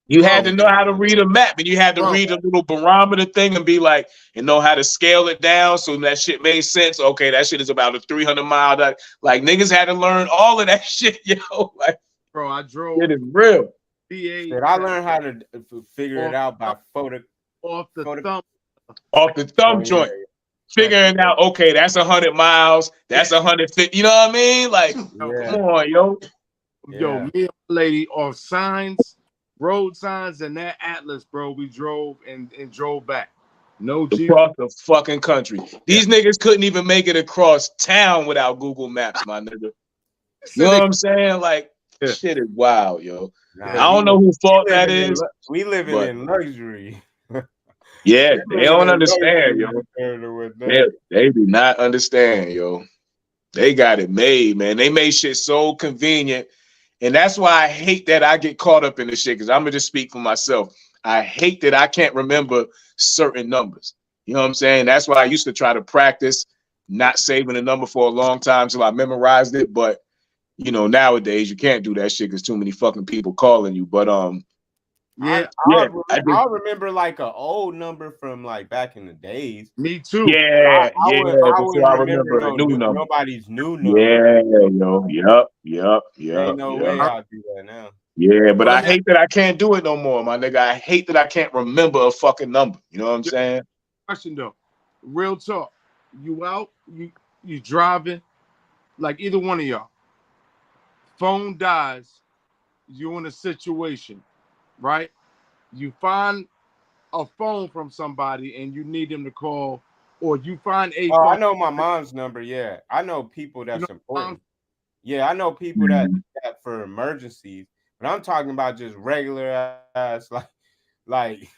You had to know how to read a map, and you had to read a little barometer thing and be like, and know how to scale it down so that shit made sense. Okay, that shit is about a 300-mile. Like, niggas had to learn all of that shit, yo. Like, bro, I drove. It is real. I learned how to figure it out by off the thumb joint. Figuring out, okay, that's 100 miles, that's 150. You know what I mean? Like, come on, yo. Yo, me and my lady off signs, road signs, and that atlas, bro. We drove and drove back. No G. Across the fucking country. These niggas couldn't even make it across town without Google Maps, my nigga. You know what I'm saying? Like, shit is wild, yo. I don't know whose fault that is. We living in luxury. Yeah, they don't understand, yo. They do not understand, yo. They got it made, man. They made shit so convenient. And that's why I hate that I get caught up in this shit, because I'm going to just speak for myself. I hate that I can't remember certain numbers. You know what I'm saying? That's why I used to try to practice not saving a number for a long time till I memorized it. But, nowadays you can't do that shit because too many fucking people calling you. But, I remember like an old number from like back in the days. Me too. I remember a new number. Nobody's new number. Yeah, yep. Ain't no way I'll do that now. Yeah, but I hate that I can't do it no more, my nigga. I hate that I can't remember a fucking number. You know what I'm saying? Question though, real talk. You out, you driving, like either one of y'all. Phone dies, you in a situation. Right? You find a phone from somebody and you need them to call, or you find a phone. I know my mom's number. Yeah, I know people that's important. Yeah, I know people that for emergencies, but I'm talking about just regular ass, like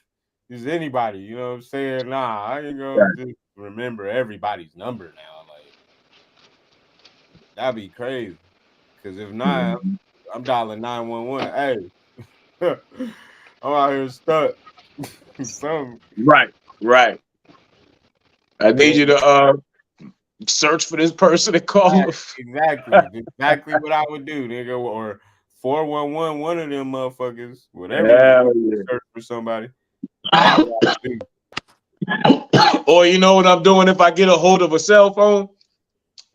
just anybody. You know what I'm saying? Nah, I ain't gonna just remember everybody's number now. Like, that'd be crazy. Because if not, I'm dialing 911. Hey. I'm out here stuck. Some Right. I need you to search for this person and call them. exactly what I would do, nigga. Or 411, one of them motherfuckers, whatever. Hell yeah. Search for somebody. That's what I would do. Or you know what I'm doing if I get a hold of a cell phone?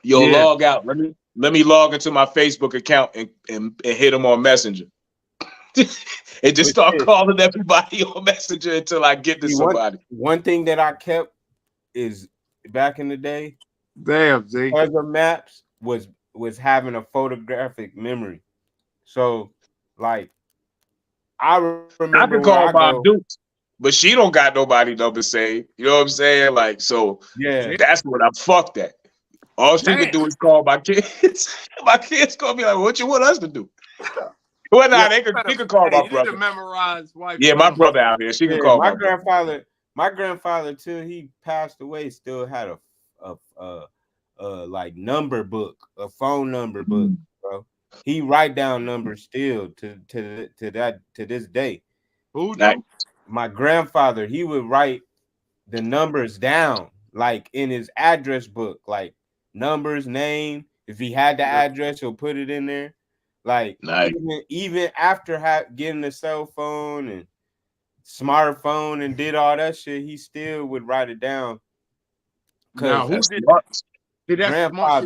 Log out. Let me log into my Facebook account and hit them on Messenger. And just start calling everybody on Messenger until I get to somebody. One thing that I kept is back in the day, damn, Z. other maps was having a photographic memory. So like I remember I can call Bob Dukes, but she don't got nobody number saved. You know what I'm saying? Like, so yeah, that's what I fucked at. All she could do is call my kids. My kids gonna be like, "What you want us to do?" Well, nah, they could call my brother. Memorize wife. Yeah, my brother out here. She can call my grandfather. My grandfather, till he passed away, still had a like number book, a phone number book, bro. He write down numbers still to this day. Who knew? My grandfather, he would write the numbers down, like in his address book, like numbers, name. If he had the address, he'll put it in there. Like even after getting a cell phone and smartphone and did all that shit, he still would write it down. Now, who did that? That's smart.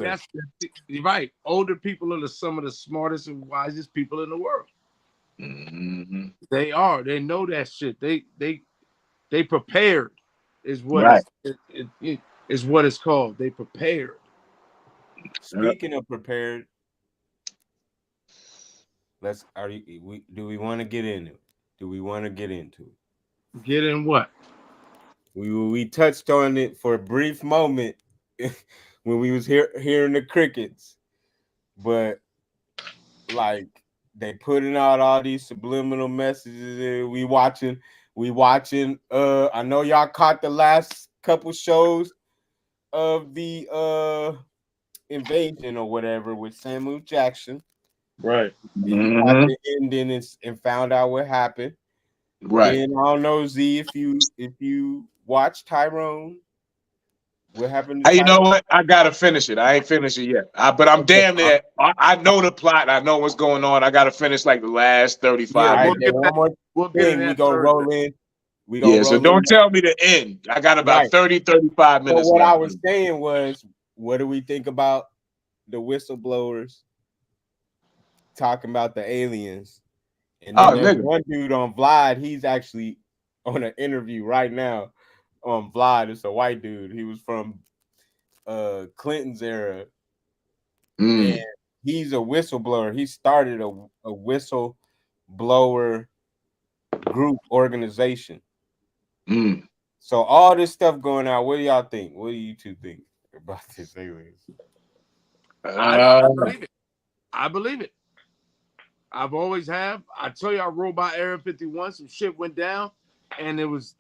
You're right. Older people are some of the smartest and wisest people in the world. Mm-hmm. They are. They know that shit. They prepared. Is what is what it's called. They prepared. Speaking of prepared, do we want to get into it? Do we want to get into it? Get in what? We touched on it for a brief moment when we was hearing the crickets, but like they putting out all these subliminal messages and we watching I know y'all caught the last couple shows of the invasion or whatever with Samuel Jackson. Right. Mm-hmm. And found out what happened. Right. And I don't know, Z, if you watch Tyrone, what happened? You know what? I gotta finish it. I ain't finished it yet. But I'm damn near. I know the plot. I know what's going on. I gotta finish like the last 35 minutes. We'll get we gonna roll in. So don't tell me the end. I got about 30, 35 minutes. So what I was saying was, what do we think about the whistleblowers talking about the aliens? And then there's one dude on Vlad. He's actually on an interview right now on Vlad. It's a white dude. He was from Clinton's era. And he's a whistleblower. He started a whistleblower group organization. So all this stuff going on, what do y'all think? What do you two think about this aliens? I believe it. I believe it. I've always have. I tell you, I rode by Area 51. Some shit went down, and it was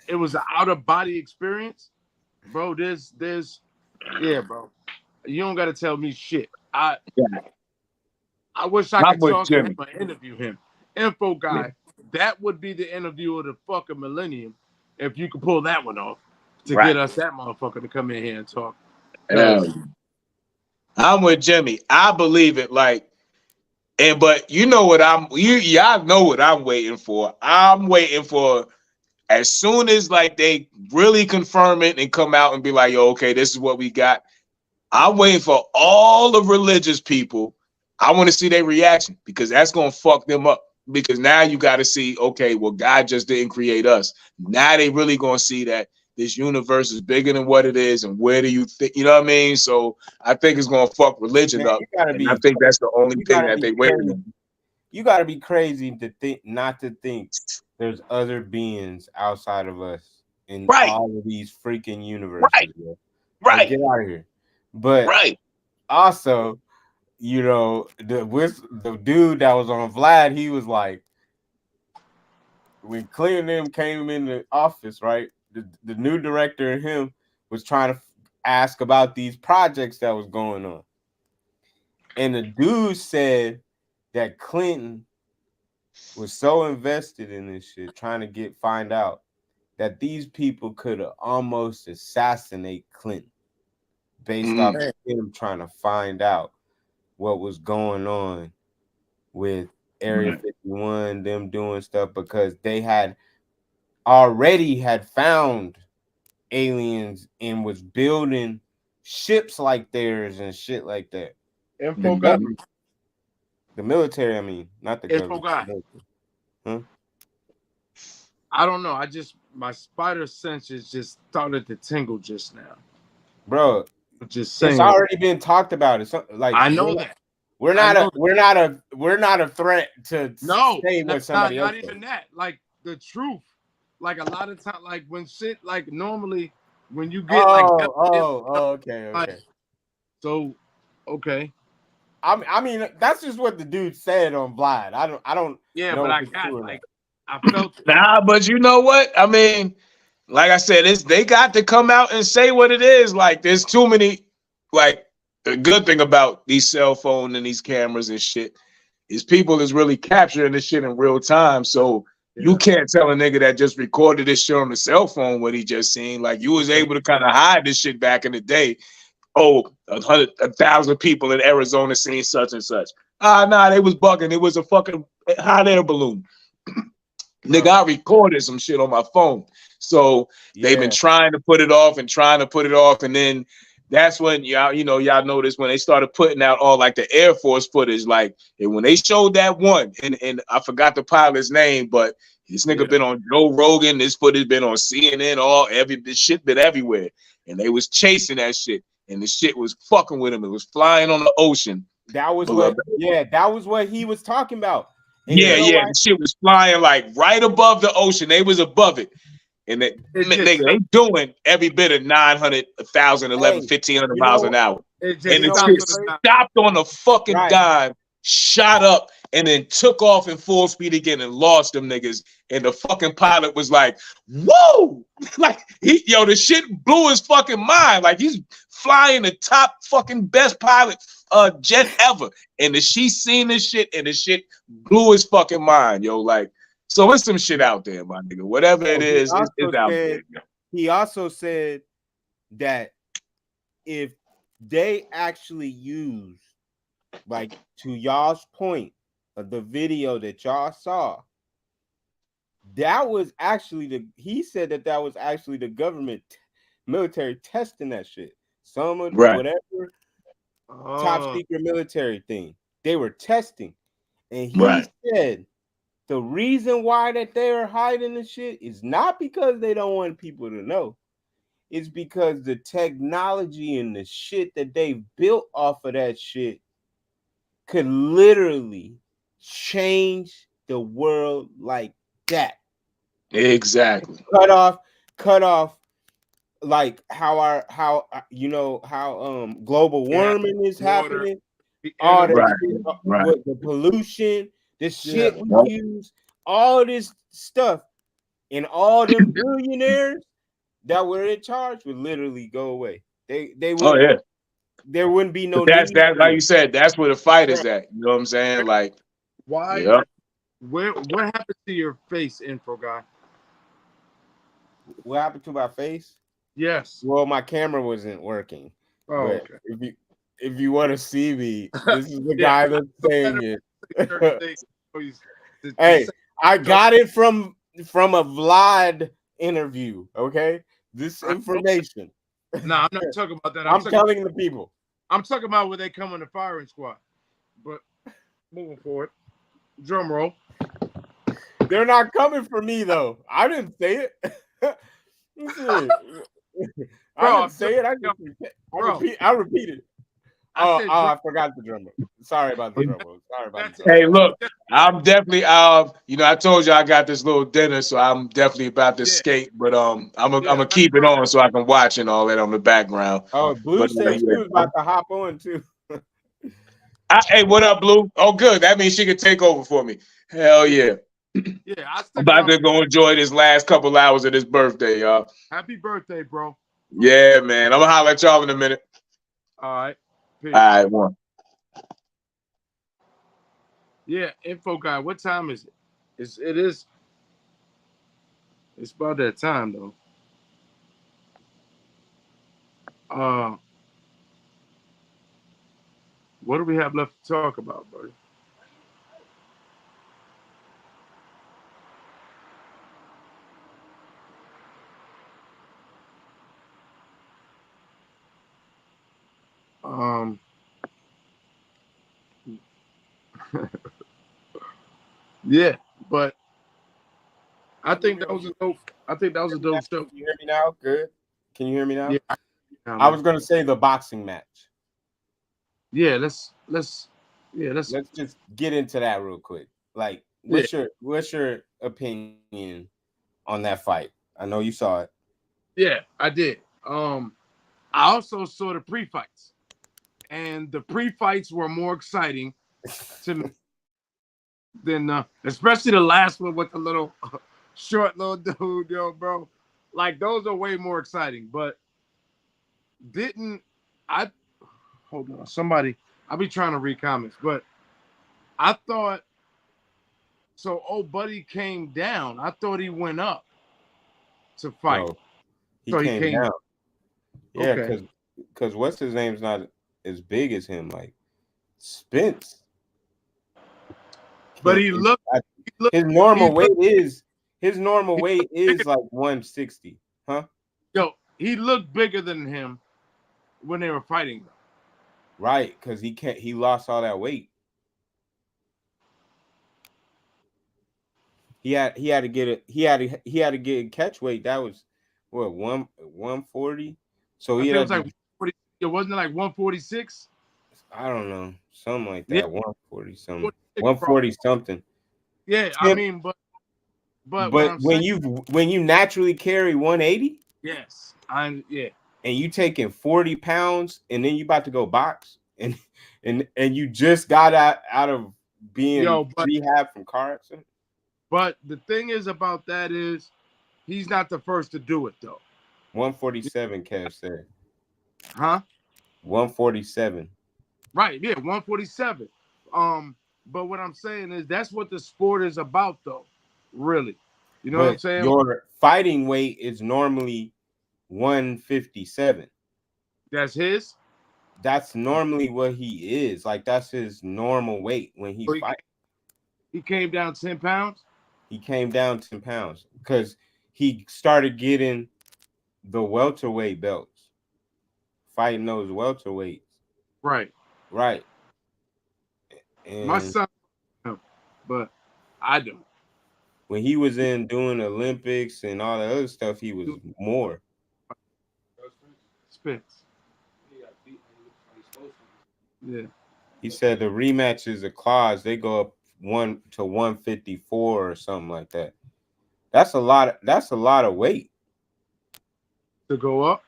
an out of body experience, bro. Yeah, bro. You don't got to tell me shit. I wish I could talk to him and interview him. Info guy. That would be the interview of the fucking millennium if you could pull that one off to get us that motherfucker to come in here and talk. I'm with Jimmy. I believe it. But you know what y'all know what I'm waiting for. I'm waiting for as soon as they really confirm it and come out and be like, yo, okay, this is what we got. I'm waiting for all the religious people. I want to see their reaction because that's going to fuck them up. Because now you got to see, okay, well, God just didn't create us. Now they really going to see that this universe is bigger than what it is. And where do you think, you know what I mean? So I think it's going to fuck religion up. And I think that's the only thing that they waiting on. You got to be crazy not to think there's other beings outside of us in all of these freaking universes. Right. Get out of here. But also, the dude that was on Vlad, he was like, when Clinton and them came in the office, right? The new director and him was trying to ask about these projects that was going on. And the dude said that Clinton was so invested in this shit, trying to find out that these people could have almost assassinate Clinton based off of him trying to find out what was going on with Area 51, them doing stuff, because they had already found aliens and was building ships like theirs and shit like that. Info guy. The military, I mean, not the Info government. Guy. Huh? I don't know. My spider senses just started to tingle just now. Bro, just saying. It's already been talked about. It's like, I know that. We're not a threat to say what somebody else not even that. Like the truth. Like a lot of time, like when shit, like normally when you get okay. Like, so okay. I mean, that's just what the dude said on Vlad. I don't. Yeah, know but I felt. Nah, but you know what? I mean, like I said, they got to come out and say what it is. Like, there's too many. Like, the good thing about these cell phone and these cameras and shit is people is really capturing this shit in real time. So you can't tell a nigga that just recorded this shit on the cell phone what he just seen. Like, you was able to kind of hide this shit back in the day. Oh, 1,000 people in Arizona seen such and such. Nah, they was bugging. It was a fucking hot air balloon. Nigga, I recorded some shit on my phone. So they've been trying to put it off, and then that's when y'all notice when they started putting out all like the Air Force footage, like, and when they showed that one, and I forgot the pilot's name, but this nigga been on Joe Rogan, this footage been on CNN, this shit been everywhere, and they was chasing that shit, and the shit was fucking with him. It was flying on the ocean. That was what he was talking about. And the shit was flying like right above the ocean. They was above it. And they doing every bit of 900, 1,000, 11, 1,500 miles an hour. And the shit stopped on a fucking dime, shot up, and then took off in full speed again and lost them niggas. And the fucking pilot was like, whoa! Like, the shit blew his fucking mind. Like, he's flying the top fucking best pilot jet ever. And she seen this shit, and the shit blew his fucking mind, yo. Like, so it's some shit out there, my nigga. Whatever it is, it's out there. He also said that if they actually use, like, to y'all's point of the video that y'all saw, that was actually he said that was actually the government military testing that shit. Some of whatever top secret military thing they were testing, and he said the reason why that they are hiding the shit is not because they don't want people to know. It's because the technology and the shit that they built off of that shit could literally change the world like that. Exactly. Cut off like how global warming is happening, all that shit, with the pollution, the shit we use, all this stuff, and all them billionaires that were in charge would literally go away. They would. There wouldn't be no. That's like you said. That's where the fight is at. You know what I'm saying? Like, why? Yep. What happened to your face, info guy? What happened to my face? Yes. Well, my camera wasn't working. Oh, okay. If you want to see me, this is the guy that's saying it. Hey, I got it from a Vlad interview. Okay, this information. No, I'm not talking about that. I'm telling the people. I'm talking about where they come on the firing squad. But moving forward, drum roll. They're not coming for me though. I didn't say it. I didn't say it. I repeated. I forgot the drum roll. Sorry about the drum roll. Sorry about that. Hey, look, I'm definitely I told you I got this little dinner, so I'm definitely about to skate, but I'm gonna keep it on so I can watch and all that on the background. Oh, Blue said she was about to hop on too. Hey, what up, Blue? Oh, good. That means she can take over for me. Hell yeah. Yeah, I'm about to go enjoy this last couple hours of this birthday, y'all. Happy birthday, bro. Yeah, man. I'm gonna holler at y'all in a minute. All right. Peace. All right, one. Yeah, info guy. What time is it? It is It's about that time though. What do we have left to talk about, buddy? Yeah, but I think that was a dope. I think that was a dope show. Can you hear me now? Good. Can you hear me now? Yeah. I was gonna say the boxing match. Yeah, let's just get into that real quick. Like, what's your opinion on that fight? I know you saw it. Yeah, I did. I also saw the pre-fights, and the pre-fights were more exciting to me than especially the last one with the little short little dude, yo, bro. Like those are way more exciting. But hold on, somebody. I'll be trying to read comments, but I thought so. Old buddy came down. I thought he went up to fight. No, he came down. Yeah, okay. Because what's his name's not as big as him, like Spence. But his normal weight is like 160, huh? Yo, he looked bigger than him when they were fighting, though. Right, because he lost all that weight. He had to get a catch weight. That was what 140. So it was like 40, it wasn't like 146. I don't know, something like that. 140 something, 140 something. Yeah, I mean, but when you naturally carry 180, yes, and you taking 40 pounds, and then you about to go box, and you just got out of being rehab from car accident. But the thing is about that is he's not the first to do it though. 147, Kev said. Huh? 147. Right, yeah, 147. But what I'm saying is that's what the sport is about though. Really. You know what I'm saying? Your fighting weight is normally 157. That's his? That's normally what he is. Like, that's his normal weight when he's fighting. He came down 10 pounds? He came down 10 pounds because he started getting the welterweight belts, fighting those welterweights. Right. And my son, but I don't. When he was in doing Olympics and all the other stuff, he was more. Spence. Yeah. He said the rematch is a clause. They go up 1 to 154 or something like that. That's a lot of weight to go up.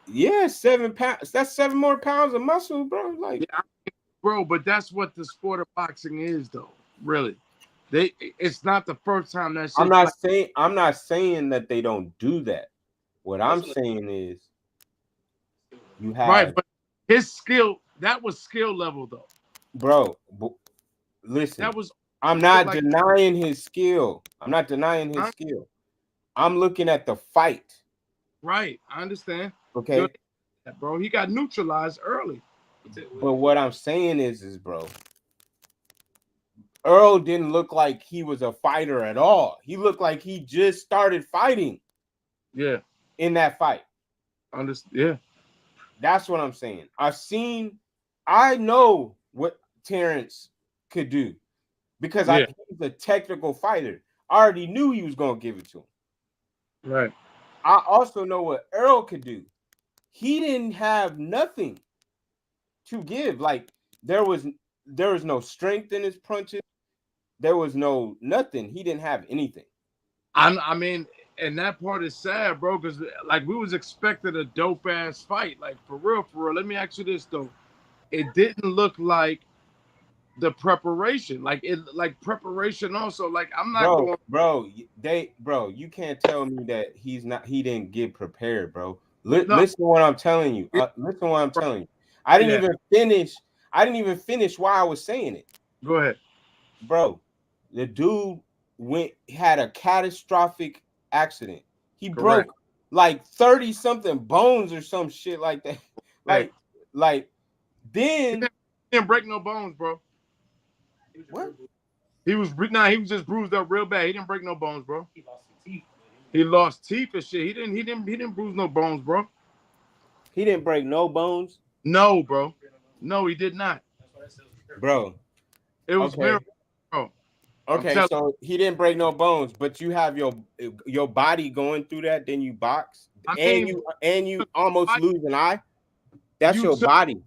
Yeah, 7 pounds. That's 7 more pounds of muscle, bro. Like, bro, but that's what the sport of boxing is, though. Really, it's not the first time that. I'm not saying that they don't do that. What I'm saying is, you have right, but his skill. That was skill level, though, bro. Listen, that was. I'm not denying his skill. I'm not denying his skill. I'm looking at the fight. Right, I understand. Okay, bro, he got neutralized early. But what I'm saying is, bro, Earl didn't look like he was a fighter at all. He looked like he just started fighting. Yeah, in that fight. Yeah, that's what I'm saying. I know what Terrence could do because he's a technical fighter. I already knew he was gonna give it to him. Right. I also know what Earl could do. He didn't have nothing to give. Like there was no strength in his punches. There was no nothing. He didn't have anything. I mean, and that part is sad, bro, because like we was expecting a dope ass fight. Like for real. Let me ask you this though. It didn't look like the preparation. Like preparation also. Like I'm not bro, you can't tell me that he didn't get prepared, bro. Listen to what I'm telling you. Listen to what I'm telling you. I didn't even finish while I was saying it. Go ahead. Bro, the dude had a catastrophic accident. He broke like 30 something bones or some shit like that. Like then he didn't break no bones, bro. What? He was just bruised up real bad. He didn't break no bones, bro. He lost teeth and shit. He didn't bruise no bones, bro. He didn't break no bones? No, bro. No, he did not. Bro. It was miracle, bro. Okay, so he didn't break no bones, but you have your body going through that, then you box, and you almost lose an eye. That's your body.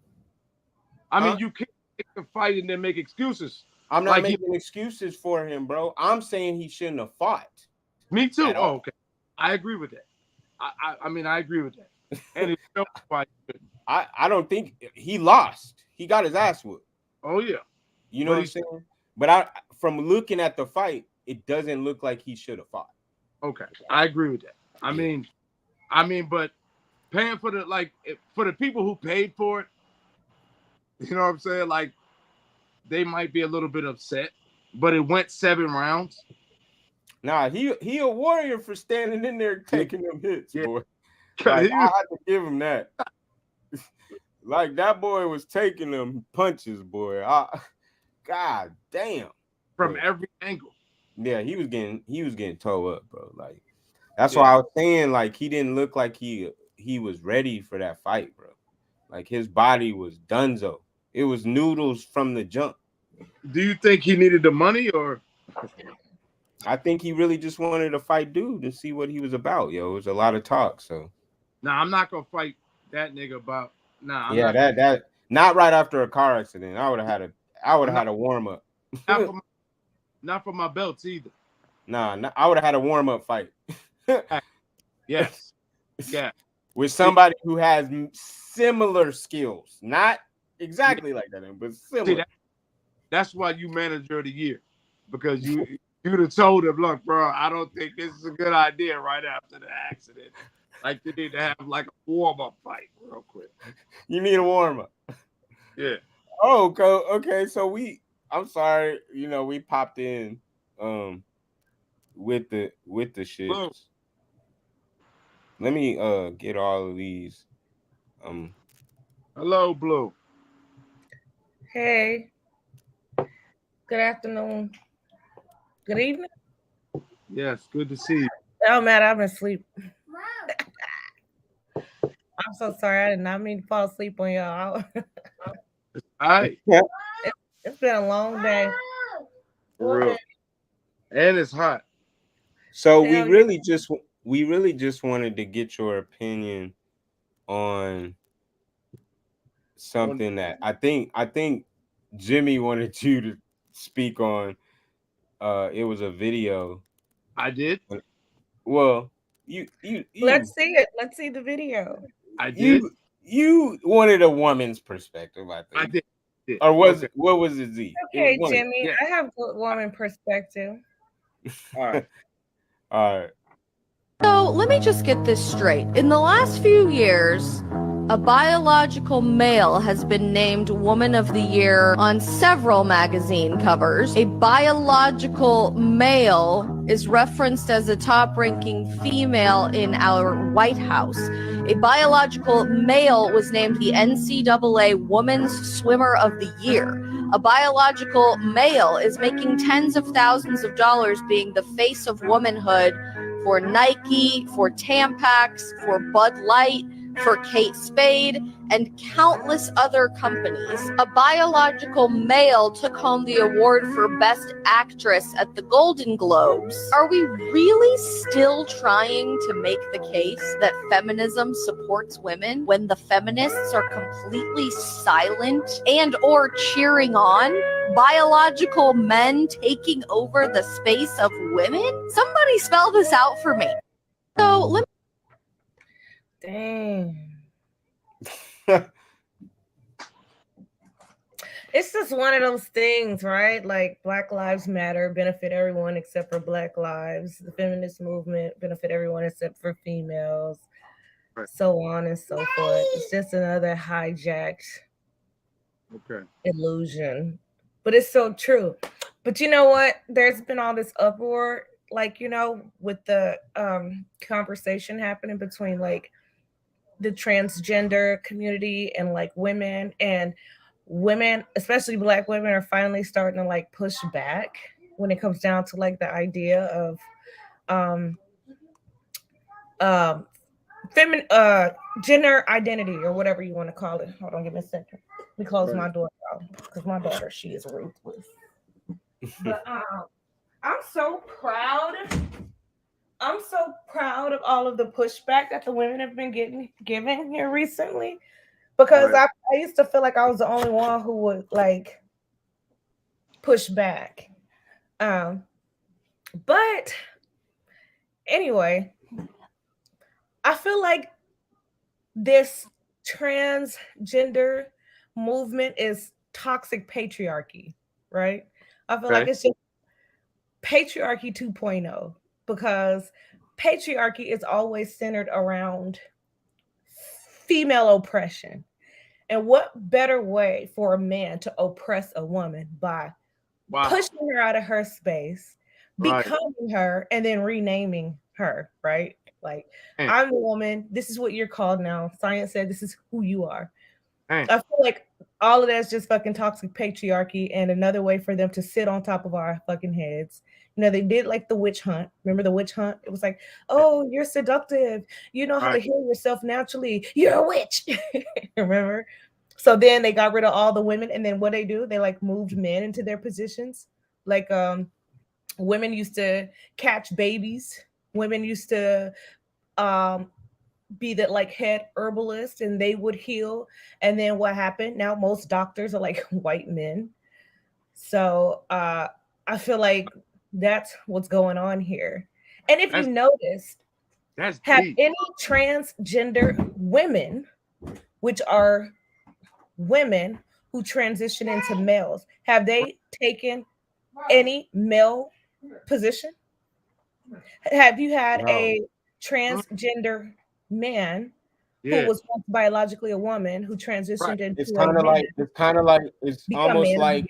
I mean, you can't take the fight and then make excuses. I'm not making excuses for him, bro. I'm saying he shouldn't have fought. Me too. Oh, okay. I agree with that. I mean, I agree with that. And it's no fight. I don't think he lost. He got his ass whooped. Oh yeah. You know what I'm saying? But from looking at the fight, it doesn't look like he should have fought. Okay, I agree with that. I mean, but paying for the people who paid for it, you know what I'm saying? Like, they might be a little bit upset, but it went 7 rounds. Nah, he a warrior for standing in there taking them hits, boy. Like, I had to give him that. Like, that boy was taking them punches, boy. God damn. From every angle. Yeah, he was getting towed up, bro. Like, that's why I was saying, like, he didn't look like he was ready for that fight, bro. Like, his body was donezo. It was noodles from the jump. Do you think he needed the money, or? I think he really just wanted to fight dude to see what he was about, yo. It was a lot of talk, so. Nah, I'm not gonna fight that nigga about. Nah. I'm not right after a car accident. I would have had a warm up. Not for my belts either. Nah, I would have had a warm up fight. Yes. Yeah. With somebody who has similar skills, not exactly like that, but similar. See, that's why you manager of the year, because you'd have told him, look, bro, I don't think this is a good idea right after the accident. Like, you need to have like a warm-up fight real quick. You need a warm-up. Yeah. Oh, okay. So I'm sorry, we popped in with the shit. Blue. Let me get all of these. Hello, Blue. Hey. Good afternoon. Good evening. Yes, good to see you. Oh man, I've been asleep. I'm so sorry. I did not mean to fall asleep on y'all. All right. It's been a long day. For real. And it's hot. So we really just wanted to get your opinion on something that I think Jimmy wanted you to speak on. It was a video. I did. Well, you let's see it. Let's see the video. I did. You wanted a woman's perspective, I think. I did. Or was it? What was it, Z? Okay, Jimmy. Yeah. I have good woman perspective. All right. All right. So let me just get this straight. In the last few years, a biological male has been named Woman of the Year on several magazine covers. A biological male is referenced as a top-ranking female in our White House. A biological male was named the NCAA Women's Swimmer of the Year. A biological male is making tens of thousands of dollars being the face of womanhood for Nike, for Tampax, for Bud Light, for Kate Spade, and countless other companies. A biological male took home the award for Best Actress at the Golden Globes. Are we really still trying to make the case that feminism supports women when the feminists are completely silent and or cheering on biological men taking over the space of women? Somebody spell this out for me. So let me. Dang. It's just one of those things, right? Like Black Lives Matter, benefit everyone except for Black lives. The feminist movement, benefit everyone except for females. Right. So on and so forth. It's just another hijacked illusion. But it's so true. But you know what? There's been all this uproar like, you know, with the conversation happening between like the transgender community and like women, and women, especially Black women, are finally starting to like push back when it comes down to like the idea of um um gender identity or whatever you want to call it. Hold on, give me a second. Let me close my door because my daughter, she is ruthless. But I'm so proud. I'm so proud of all of the pushback that the women have been given here recently, because I used to feel like I was the only one who would like push back. But anyway, I feel like this transgender movement is toxic patriarchy, right? I feel like it's just patriarchy 2.0, because patriarchy is always centered around female oppression. And what better way for a man to oppress a woman by pushing her out of her space, becoming her, and then renaming her, right? Like, I'm a woman. This is what you're called now. Science said this is who you are. I feel like all of that's just fucking toxic patriarchy and another way for them to sit on top of our fucking heads. You know, they did like the witch hunt. Remember the witch hunt? It was like, oh, you're seductive. You know how to heal yourself naturally. You're a witch. Remember? So then they got rid of all the women, and then what they do? They like moved men into their positions. Like women used to catch babies. Women used to be that like head herbalist, and they would heal. And then what happened? Now most doctors are like white men. So I feel like that's what's going on here. And if you noticed, have any transgender women, which are women who transition into males, have they taken any male position? Have you had a transgender man who was once biologically a woman who transitioned into it's kind of like it's almost like,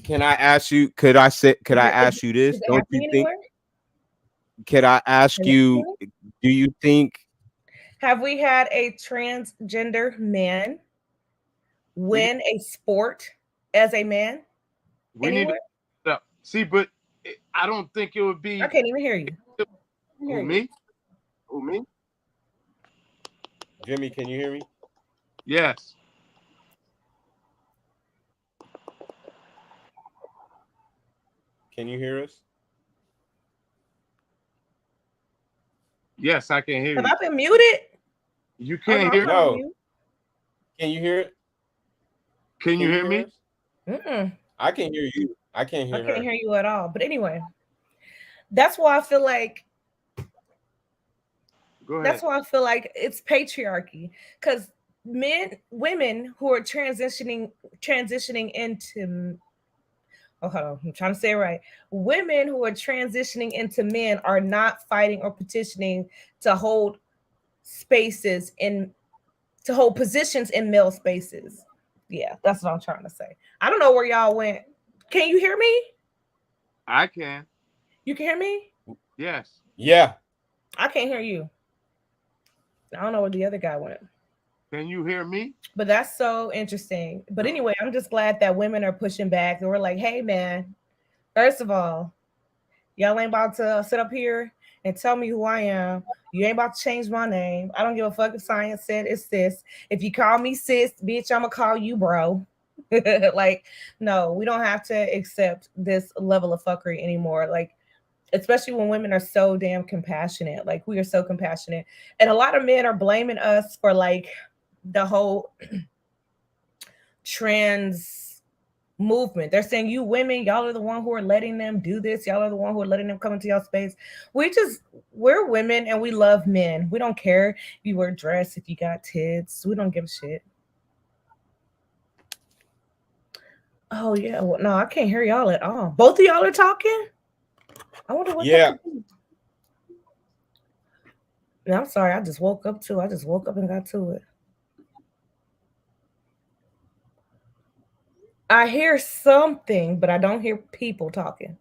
can I ask you, could I ask you this? Don't you think? Could I ask you, do you think, have we had a transgender man win a sport as a man? We need to see, but I don't think it would be. I can't even hear you. Who, me? Who, me? Jimmy, can you hear me? Yes. Can you hear us? Yes, I can hear you. Have I been muted? You can't hear me? No. Can you hear it? Can you hear me? I can hear you. I can't hear her. I can't hear you at all. But anyway, that's why I feel like it's patriarchy, because women who are transitioning into, oh, hold on, I'm trying to say it right. Women who are transitioning into men are not fighting or petitioning to hold positions in male spaces. Yeah, that's what I'm trying to say. I don't know where y'all went. Can you hear me? I can. You can hear me? Yes. Yeah. I can't hear you. I don't know where the other guy went. Can you hear me? But that's so interesting. But anyway, I'm just glad that women are pushing back. And we're like, hey, man, first of all, y'all ain't about to sit up here and tell me who I am. You ain't about to change my name. I don't give a fuck if science said it's sis. If you call me sis, bitch, I'm going to call you bro. Like, no, we don't have to accept this level of fuckery anymore. Like, especially when women are so damn compassionate. Like, we are so compassionate. And a lot of men are blaming us for like the whole trans movement. They're saying, you women, y'all are the one who are letting them do this. Y'all are the one who are letting them come into y'all space. We're women and we love men. We don't care if you wear a dress, if you got tits. We don't give a shit. Oh yeah, well, no, I can't hear y'all at all. Both of y'all are talking? I wonder what. Yeah. I'm sorry, I just woke up too. I just woke up and got to it. I hear something, but I don't hear people talking.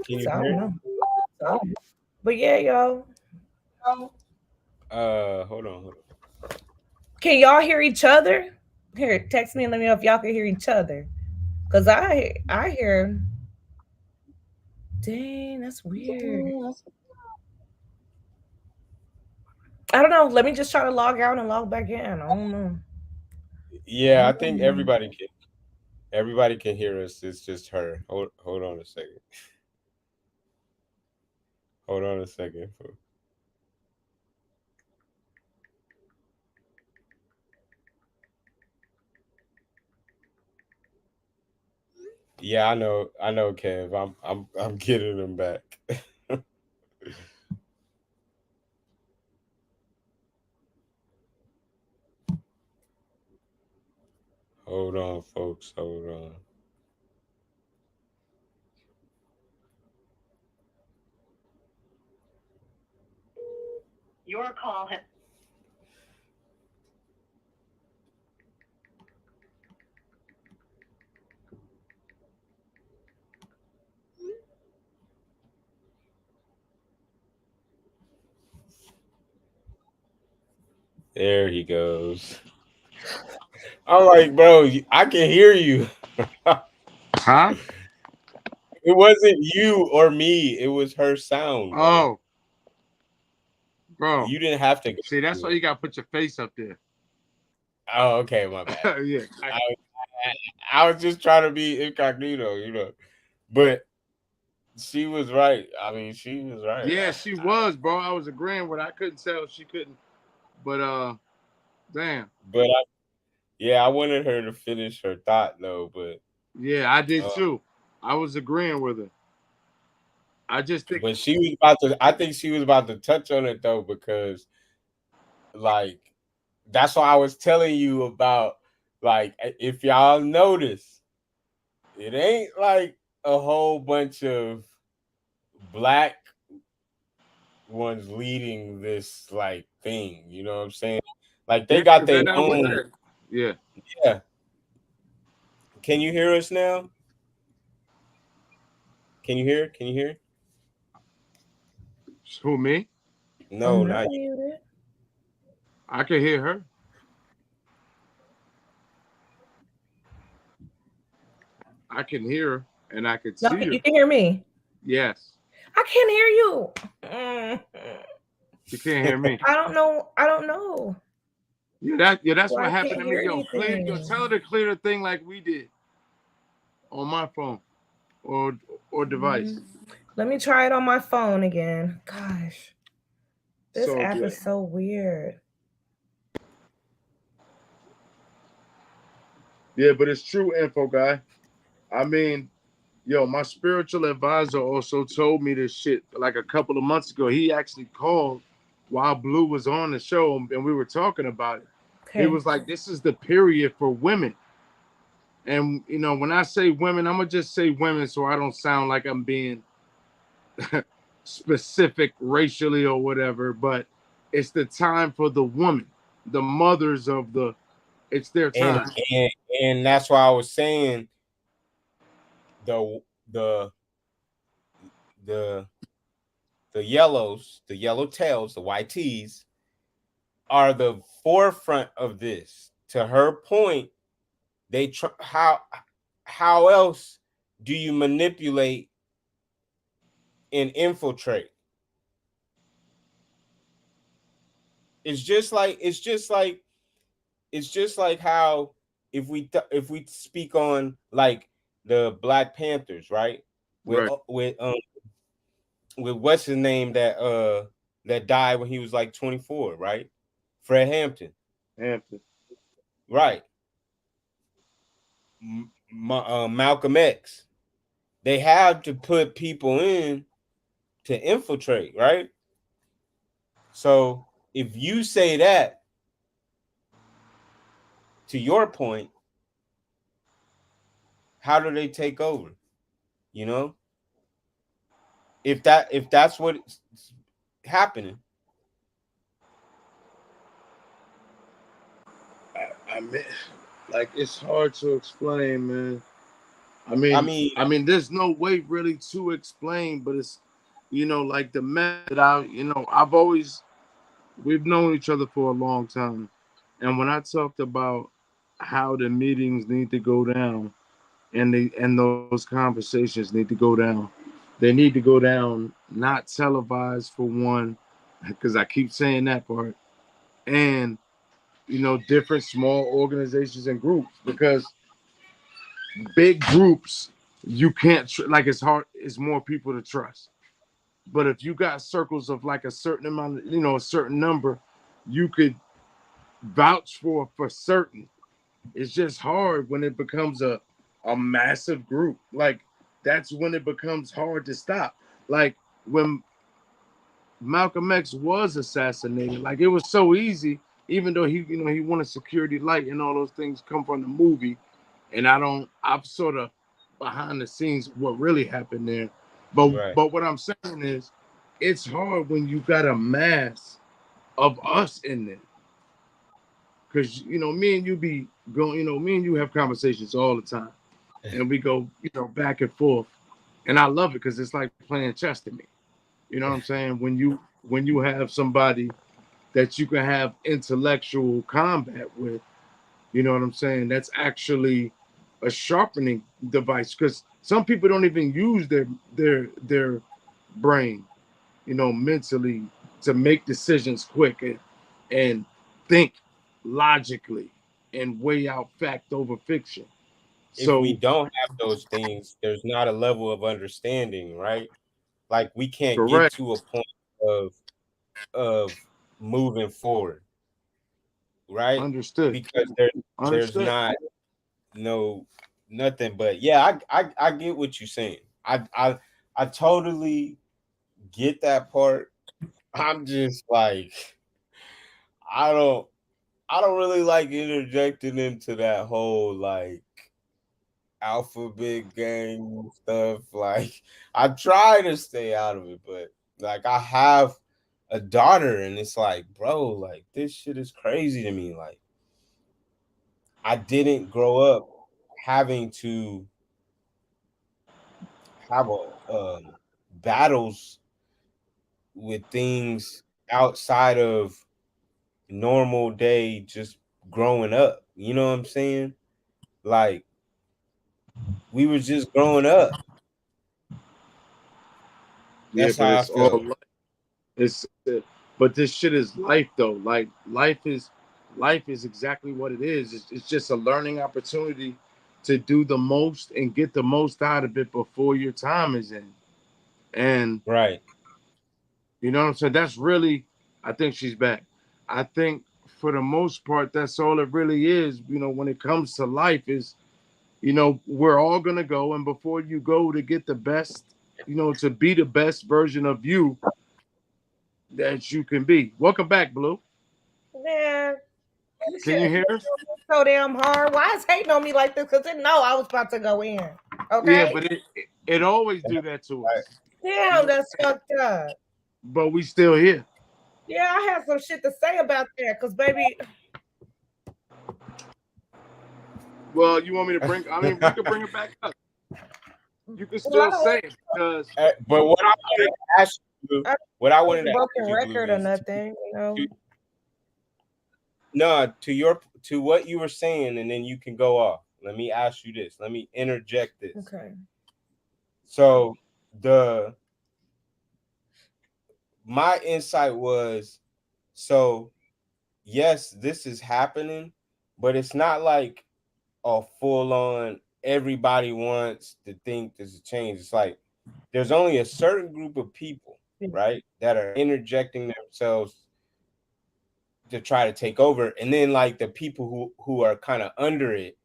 Can you So, I hear? don't know. But yeah, yo. Hold on. Can y'all hear each other? Here, text me and let me know if y'all can hear each other. Cause I hear. Dang, that's weird. I don't know. Let me just try to log out and log back in. I don't know. Yeah, I think everybody can hear us. It's just her. Hold on a second. Hold on a second. Yeah, I know, Kev. I'm getting them back. Hold on, folks. Hold on. Your call has. There he goes. I'm like, bro, I can hear you. Huh? It wasn't you or me. It was her sound. Oh, bro. You didn't have to. See, that's why you gotta put your face up there. Oh, okay, my bad. Yeah. I was just trying to be incognito, but she was right. I mean, she was right. Yeah, she was, bro. I was agreeing with her. I couldn't tell she couldn't. But damn. But I wanted her to finish her thought though. But yeah, I did too. I was agreeing with her. I just think. But she was about to. I think she was about to touch on it though, because like that's why I was telling you about. Like, if y'all notice, it ain't like a whole bunch of black ones leading this like thing. You know what I'm saying? Like they got their own. Yeah. Yeah. Can you hear us now? Can you hear? Can you hear? Who, me? No, not you. I can hear her. I can hear her, and I can see her. You can hear me? Yes. I can't hear you. You can't hear me. I don't know. Yeah, that's what I happened can't to me. hear Yo, anything. tell her to clear the thing like we did on my phone or device. Let me try it on my phone again. Gosh, this So app good. is so weird. Yeah, but it's true info, guy. I mean, yo, my spiritual advisor also told me this shit like a couple of months ago. He actually called while Blue was on the show and we were talking about it. Okay. He was like, this is the period for women. And, when I say women, I'm going to just say women so I don't sound like I'm being specific racially or whatever. But it's the time for the woman, the mothers of it's their time. And that's why I was saying the yellows, the yellow tails, the YTs are the forefront of this. To her point, they how else do you manipulate and infiltrate? It's just like how if we speak on like the Black Panthers, right? With what's his name that died when he was like 24, right? Fred Hampton. Right. Malcolm X. They had to put people in to infiltrate, right? So if you say that, to your point, how do they take over? If that's what's happening. I mean, like, it's hard to explain, man. I mean, there's no way really to explain, but it's, like the method. We've known each other for a long time, and when I talked about how the meetings need to go down, and those conversations need to go down, they need to go down not televised for one, because I keep saying that part, and different small organizations and groups, because big groups you can't like, it's hard, it's more people to trust. But if you got circles of like a certain amount, a certain number, you could vouch for certain. It's just hard when it becomes a massive group. Like, that's when it becomes hard to stop. Like when Malcolm X was assassinated, like, it was so easy, even though he wanted security light and all those things come from the movie. And I'm sort of behind the scenes what really happened there. But what I'm saying is, it's hard when you got a mass of us in there. Because me and you be going, me and you have conversations all the time. And we go, back and forth. And I love it because it's like playing chess to me. You know what I'm saying? When you have somebody that you can have intellectual combat with, you know what I'm saying? That's actually a sharpening device, because some people don't even use their brain, mentally, to make decisions quick and think logically and weigh out fact over fiction. If we don't have those things, there's not a level of understanding, right? Like, we can't get to a point of moving forward, right? Understood. Because there's not nothing. But yeah, I get what you're saying. I totally get that part. I'm just like, I don't really like interjecting into that whole like alphabet gang stuff. Like, I try to stay out of it, but like, I have a daughter, and it's like, bro, like, this shit is crazy to me. Like, I didn't grow up having to have battles with things outside of normal day, just growing up. You know what I'm saying? Like, we were just growing up. That's how I feel. But this shit is life, though. Like, life is exactly what it is. It's just a learning opportunity to do the most and get the most out of it before your time is in. And right, you know what I'm saying? That's really, I think she's back. I think for the most part, that's all it really is. When it comes to life, is we're all gonna go, and before you go to get the best, to be the best version of you that you can be. Welcome back, Blue. Yeah. Can you hear us? So damn hard. Why is hating on me like this? Because it know I was about to go in. Okay. Yeah, but it always do that to us. Damn, that's fucked up. But we still here. Yeah, I have some shit to say about that, because baby. Well, you want me to bring? I mean, we can bring it back up. You can still say it, because. But what I wanted to ask you, what I wanted to broken record or nothing, No, to what you were saying, and then you can go off. Let me ask you this. Let me interject this. Okay. So my insight was, so yes, this is happening, but it's not like a full-on everybody wants to think there's a change. It's like there's only a certain group of people, right, that are interjecting themselves to try to take over, and then like the people who are kind of under it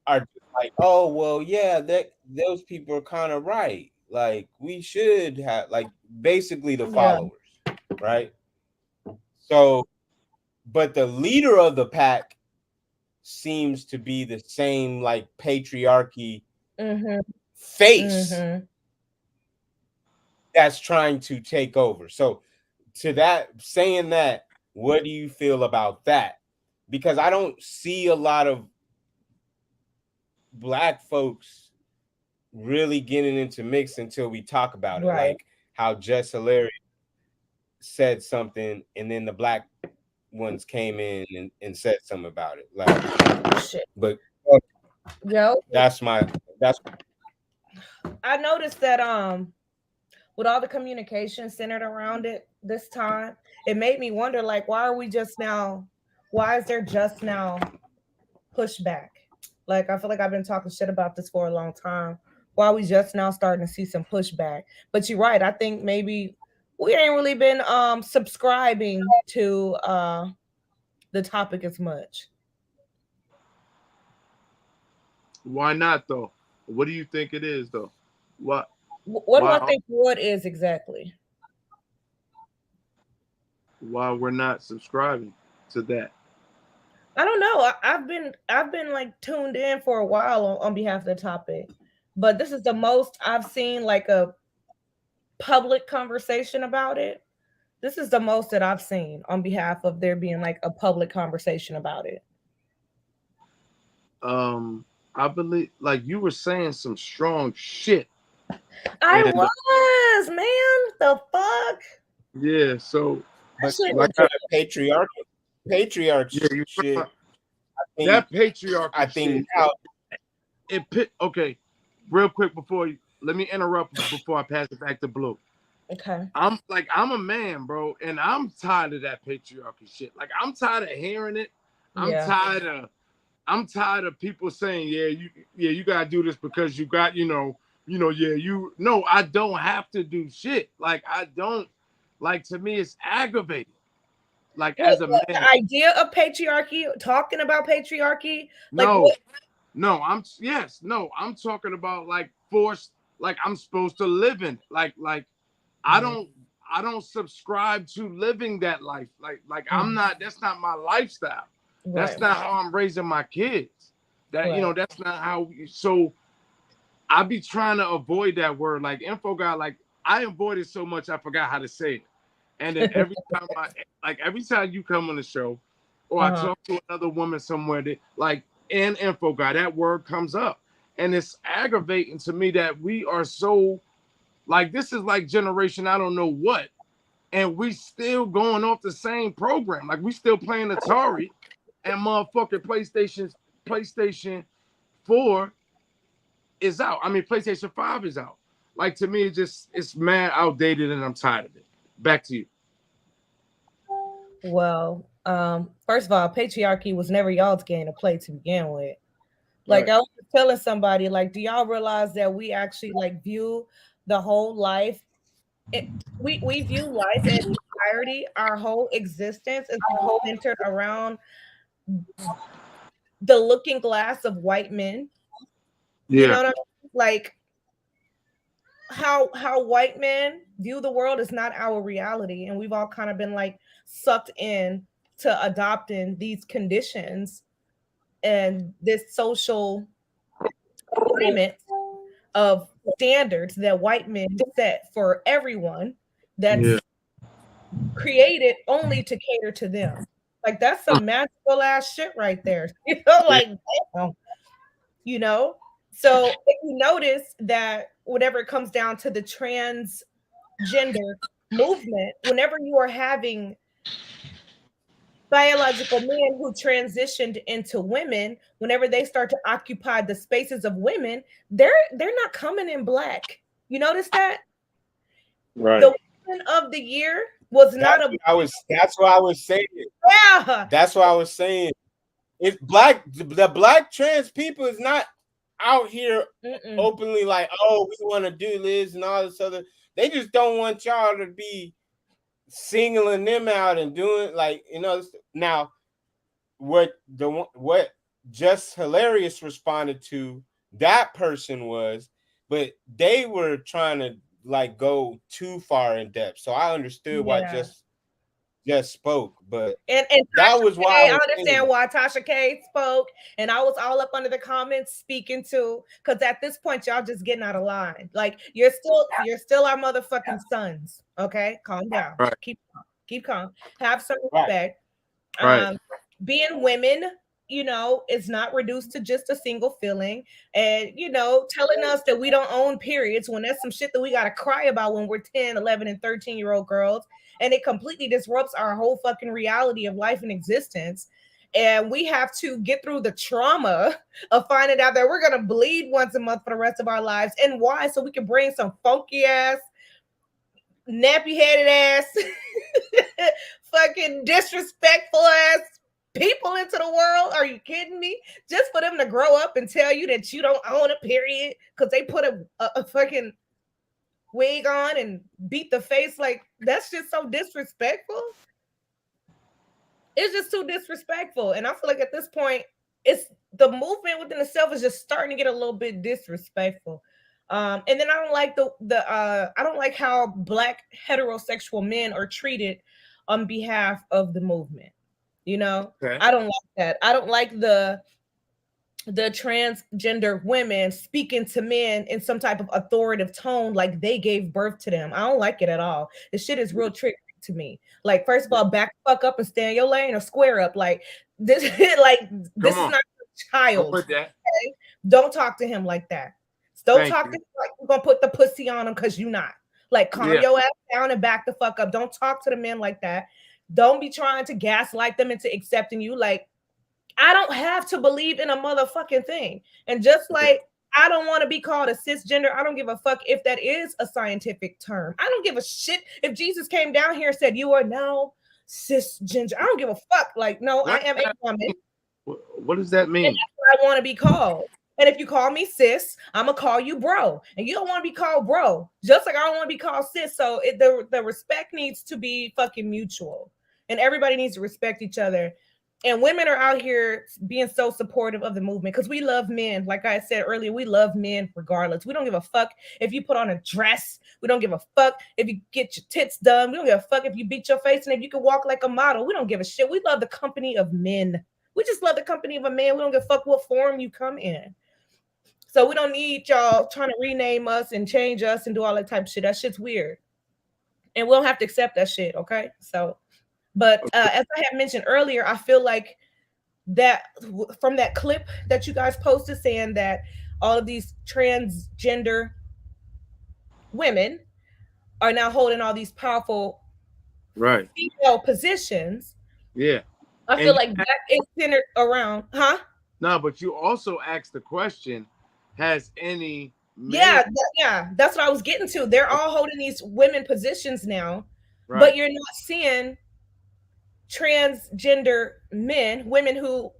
are just like, oh well, yeah, those people are kind of right. Like, we should have, like, basically the followers, right? So, but the leader of the pack seems to be the same, like, patriarchy face that's trying to take over. So, to that, saying that, what do you feel about that? Because I don't see a lot of black folks really getting into mix until we talk about it. Like how Just Hilarious said something, and then the black ones came in and said something about it. Like, shit. But that's I noticed that with all the communication centered around it this time, it made me wonder, like, why is there just now pushback? Like, I feel like I've been talking shit about this for a long time. Why are we just now starting to see some pushback? But you're right. I think maybe we ain't really been subscribing to the topic as much. Why not though? What do you think it is though? What do I think what is exactly? Why we're not subscribing to that? I don't know. I've been like tuned in for a while on behalf of the topic, but this is the most I've seen like a public conversation about it. This is the most that I've seen on behalf of there being like a public conversation about it. I believe, like you were saying some strong shit. I was, man. The fuck? Yeah, so but like kind of patriarchy shit. That patriarchy I think shit, okay, real quick let me interrupt before I pass it back to Blue. Okay. I'm a man, bro, and I'm tired of that patriarchy shit. Like, I'm tired of hearing it. I'm tired of people saying, you gotta do this because you got, no, I don't have to do shit. Like, I don't, like, to me, it's aggravating. Like, as a man. The idea of patriarchy, talking about patriarchy, I'm talking about like forced, like I'm supposed to live in, like I don't subscribe to living that life. Like I'm not, that's not my lifestyle. Right. That's not how I'm raising my kids. That, that's not how, so I be trying to avoid that word. Like info guy, like I avoid it so much I forgot how to say it. And then every time you come on the show or I talk to another woman somewhere that like in info guy, that word comes up. And it's aggravating to me that we are so like, this is like generation, I don't know what. And we still going off the same program. Like we still playing Atari and motherfucking PlayStation 4 is out. I mean, PlayStation 5 is out. Like to me, it's mad outdated and I'm tired of it. Back to you. Well, first of all, patriarchy was never y'all's game to play to begin with. Like I was telling somebody, like, do y'all realize that we actually like view the whole life? We view life in entirety. Our whole existence is centered around the looking glass of white men. Yeah. You know what I mean? Like how white men view the world is not our reality, and we've all kind of been like sucked in to adopting these conditions and this social agreement of standards that white men set for everyone that's created only to cater to them. Like that's some magical ass shit right there. You know, like you know. So if you notice that whenever it comes down to the transgender movement, whenever you are having biological men who transitioned into women, whenever they start to occupy the spaces of women, they're not coming in black. You notice that? Right. The woman of the year was not that's what I was saying. Yeah. That's what I was saying. It's black, the black trans people is not out here openly like, oh, we want to do this and all this other. They just don't want y'all to be singling them out and doing like, you know. Now what Just Hilarious responded to that person was, but they were trying to like go too far in depth, so I understood why just spoke, but and that was why I understand why Tasha K spoke, and I was all up under the comments speaking too, because at this point y'all just getting out of line. Like you're still our motherfucking sons. Okay, calm down. Keep calm. Have some respect. Right. Being women, you know, it's not reduced to just a single feeling. And, you know, telling us that we don't own periods when that's some shit that we got to cry about when we're 10, 11, and 13-year-old girls. And it completely disrupts our whole fucking reality of life and existence. And we have to get through the trauma of finding out that we're going to bleed once a month for the rest of our lives. And why? So we can bring some funky ass, nappy headed ass, fucking disrespectful ass people into the world. Are you kidding me? Just for them to grow up and tell you that you don't own a period because they put a fucking wig on and beat the face, like that's just so disrespectful. It's just too disrespectful. And I feel like at this point, it's the movement within itself is just starting to get a little bit disrespectful. And then I don't like I don't like how Black heterosexual men are treated on behalf of the movement. You know, okay. I don't like that. I don't like the transgender women speaking to men in some type of authoritative tone, like they gave birth to them. I don't like it at all. This shit is real tricky to me. Like, first of all, back the fuck up and stay in your lane or square up. Like this, like this is not a child. Okay? Don't talk to him like that. Don't talk to him like you're gonna put the pussy on him because you're not. Like, calm your ass down and back the fuck up. Don't talk to the men like that. Don't be trying to gaslight them into accepting you. Like, I don't have to believe in a motherfucking thing. And just like I don't want to be called a cisgender, I don't give a fuck if that is a scientific term. I don't give a shit if Jesus came down here and said, you are now cisgender. I don't give a fuck. Like, no, I am a woman. What does that mean? And that's what I want to be called. And if you call me sis, I'm going to call you bro. And you don't want to be called bro, just like I don't want to be called sis. So the respect needs to be fucking mutual. And everybody needs to respect each other. And women are out here being so supportive of the movement because we love men. Like I said earlier, we love men regardless. We don't give a fuck if you put on a dress. We don't give a fuck if you get your tits done. We don't give a fuck if you beat your face and if you can walk like a model. We don't give a shit. We love the company of men. We just love the company of a man. We don't give a fuck what form you come in. So we don't need y'all trying to rename us and change us and do all that type of shit. That shit's weird. And we don't have to accept that shit, okay? So... But as I had mentioned earlier, I feel like that from that clip that you guys posted saying that all of these transgender women are now holding all these powerful female positions. Yeah. I feel like that is centered around, No, but you also asked the question, has any Yeah, that's what I was getting to. They're all holding these women positions now, but you're not seeing transgender men, women who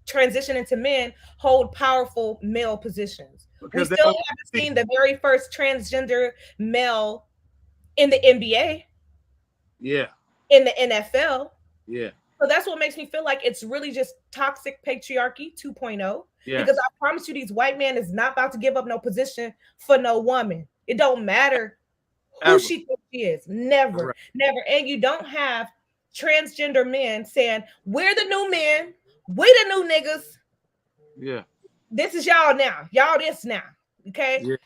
transition into men, hold powerful male positions. Because we still haven't seen the very first transgender male in the NBA. Yeah. In the NFL. Yeah. So that's what makes me feel like it's really just toxic patriarchy 2.0. Yeah. Because I promise you, these white men is not about to give up no position for no woman. It don't matter who she thinks she is. Never. Never. And you don't have transgender men saying, we're the new men, we the new niggas. Yeah. This is y'all now. Y'all this now. Okay? Yeah.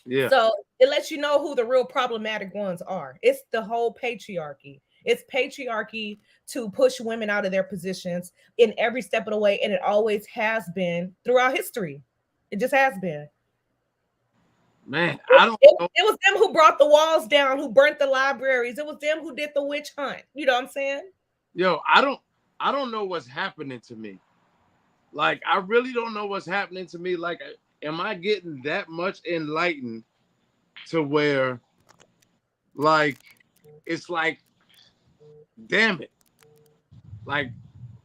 Yeah. So it lets you know who the real problematic ones are. It's the whole patriarchy. It's patriarchy to push women out of their positions in every step of the way. And it always has been throughout history. It just has been. Man, I don't know. It was them who brought the walls down, who burnt the libraries. It was them who did the witch hunt. You know what I'm saying? Yo, I don't know what's happening to me. Like, I really don't know what's happening to me. Like, am I getting that much enlightened to where, like, it's like, damn it. Like,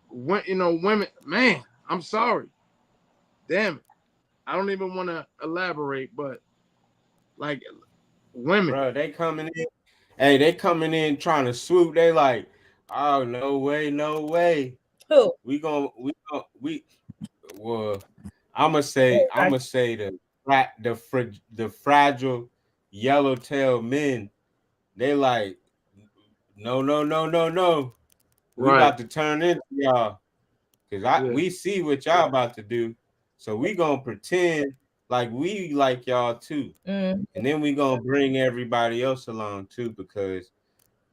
when, you know, women, man, I'm sorry. Damn it. I don't even want to elaborate, but like women, bro, they coming in. Hey, they coming in trying to swoop. They like, oh, no way, no way. Who? Well, I'm gonna say the fragile yellowtail men. They like, no. We about to turn into y'all because we see what y'all about to do. So we gonna pretend like we like y'all too. And then we gonna bring everybody else along too, because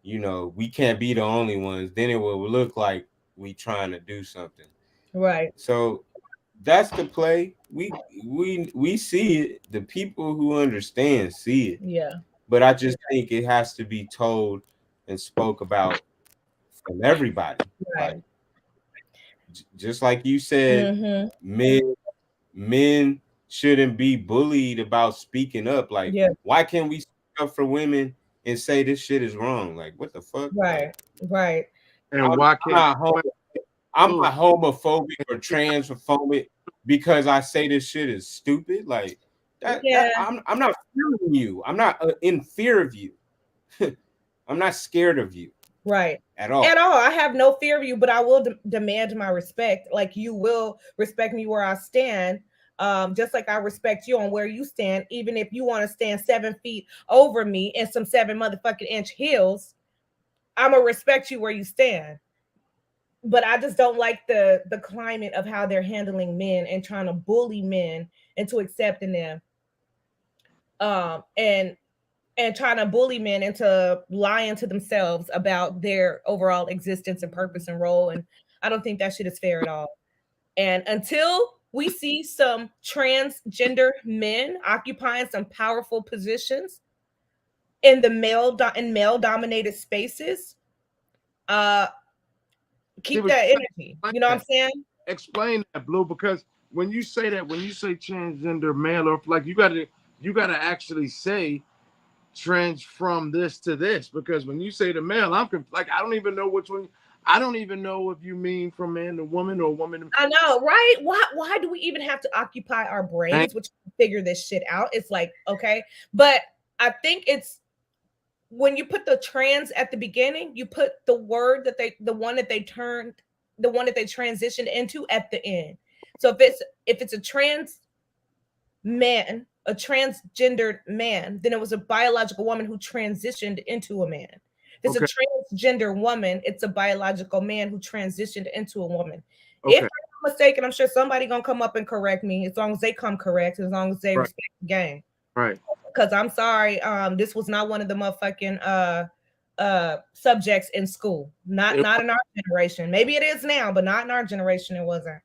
you know we can't be the only ones. Then it will look like we trying to do something. Right. So that's the play. We see it. The people who understand see it. Yeah. But I just think it has to be told and spoke about from everybody. Right. Like just like you said, men shouldn't be bullied about speaking up. Like, why can't we speak up for women and say this shit is wrong? Like, what the fuck? Right. Right. And why can't I'm not homophobic or transphobic because I say this shit is stupid. Like that I'm not fearing you. I'm not in fear of you. I'm not scared of you. Right. At all. I have no fear of you, but I will demand my respect. Like you will respect me where I stand. Just like I respect you on where you stand, even if you want to stand 7 feet over me in some 7 motherfucking inch heels, I'm gonna respect you where you stand. But I just don't like the climate of how they're handling men and trying to bully men into accepting them. And trying to bully men into lying to themselves about their overall existence and purpose and role. And I don't think that shit is fair at all. And until we see some transgender men occupying some powerful positions in the male dominated spaces, keep that energy. You know what I'm saying? Explain that, Blue, because when you say transgender male, or like you gotta actually say trans from this to this, because when you say the male, I'm like, I don't even know which one. I don't even know if you mean from man to woman or woman to... I know, right? Why do we even have to occupy our brains, which figure this shit out? It's like, okay, but I think it's when you put the trans at the beginning, you put the word that the one that they transitioned into at the end. So if it's a trans man, a transgendered man, then it was a biological woman who transitioned into a man. If it's a transgender woman, it's a biological man who transitioned into a woman. Okay. If I'm mistaken, I'm sure somebody gonna come up and correct me, as long as they come correct, as long as they respect the game. Right. Because I'm sorry, this was not one of the motherfucking subjects in school. Not in our generation. Maybe it is now, but not in our generation. It wasn't.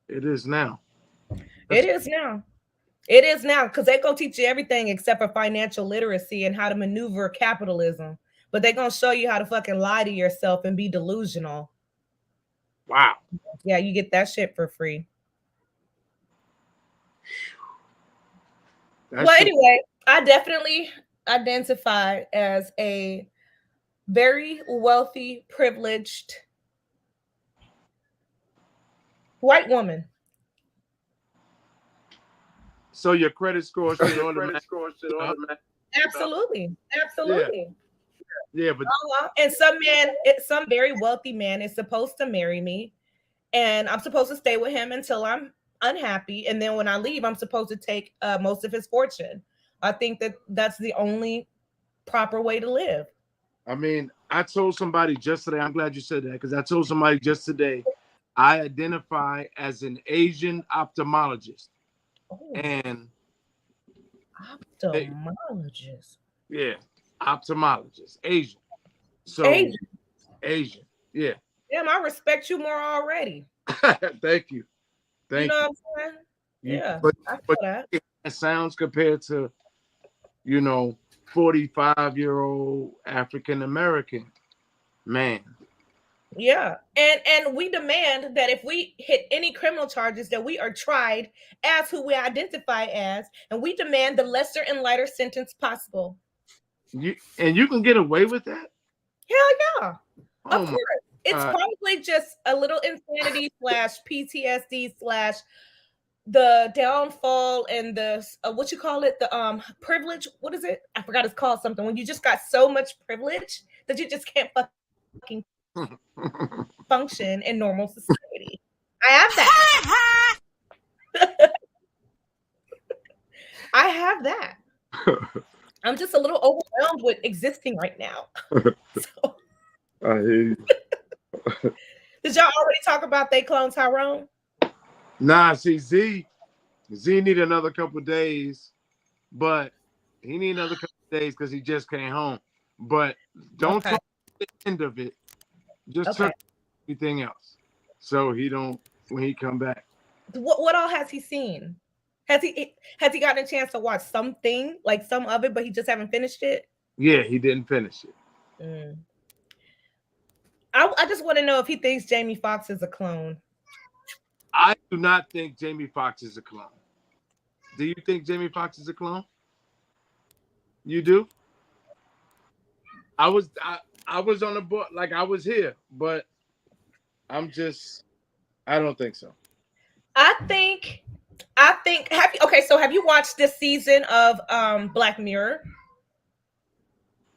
It is now. It is now. It is now, because they're going to teach you everything except for financial literacy and how to maneuver capitalism. But they're going to show you how to fucking lie to yourself and be delusional. Wow. Yeah, you get that shit for free. Anyway, I definitely identify as a very wealthy, privileged white woman. So your credit score should automatically. Absolutely. Absolutely. Yeah, but and some very wealthy man is supposed to marry me, and I'm supposed to stay with him until I'm unhappy, and then when I leave, I'm supposed to take most of his fortune. I think that's the only proper way to live. I mean, I told somebody just today, I'm glad you said that, because I told somebody just today, I identify as an Asian ophthalmologist. And ophthalmologist. Yeah, ophthalmologist, Asian. So Asian. Yeah. Damn, I respect you more already. Thank you. You know what I'm saying? Yeah. But I feel that. It sounds compared to, 45-year-old African American man. Yeah, and we demand that if we hit any criminal charges, that we are tried as who we identify as, and we demand the lesser and lighter sentence possible. You can get away with that? Hell yeah. Of course. It's probably just a little insanity / PTSD / the downfall and the what you call it, the privilege. What is it? I forgot it's called something. When you just got so much privilege that you just can't fucking function in normal society. I have that. I have that. I'm just a little overwhelmed with existing right now. So. I hear you. Did y'all already talk about they clone Tyrone? Nah, see, Z need another couple of days, but he need another couple of days because he just came home. But don't talk at the end of it. Just talk everything else. so he don't when he come back. What all has he seen? Has he gotten a chance to watch something, like some of it, but he just haven't finished it? Yeah, he didn't finish it. I just want to know if he thinks Jamie Foxx is a clone. I do not think Jamie Foxx is a clone. Do you think Jamie Foxx is a clone? You do? I was on the book, like I was here, but I don't think so. I think have you watched this season of Black Mirror?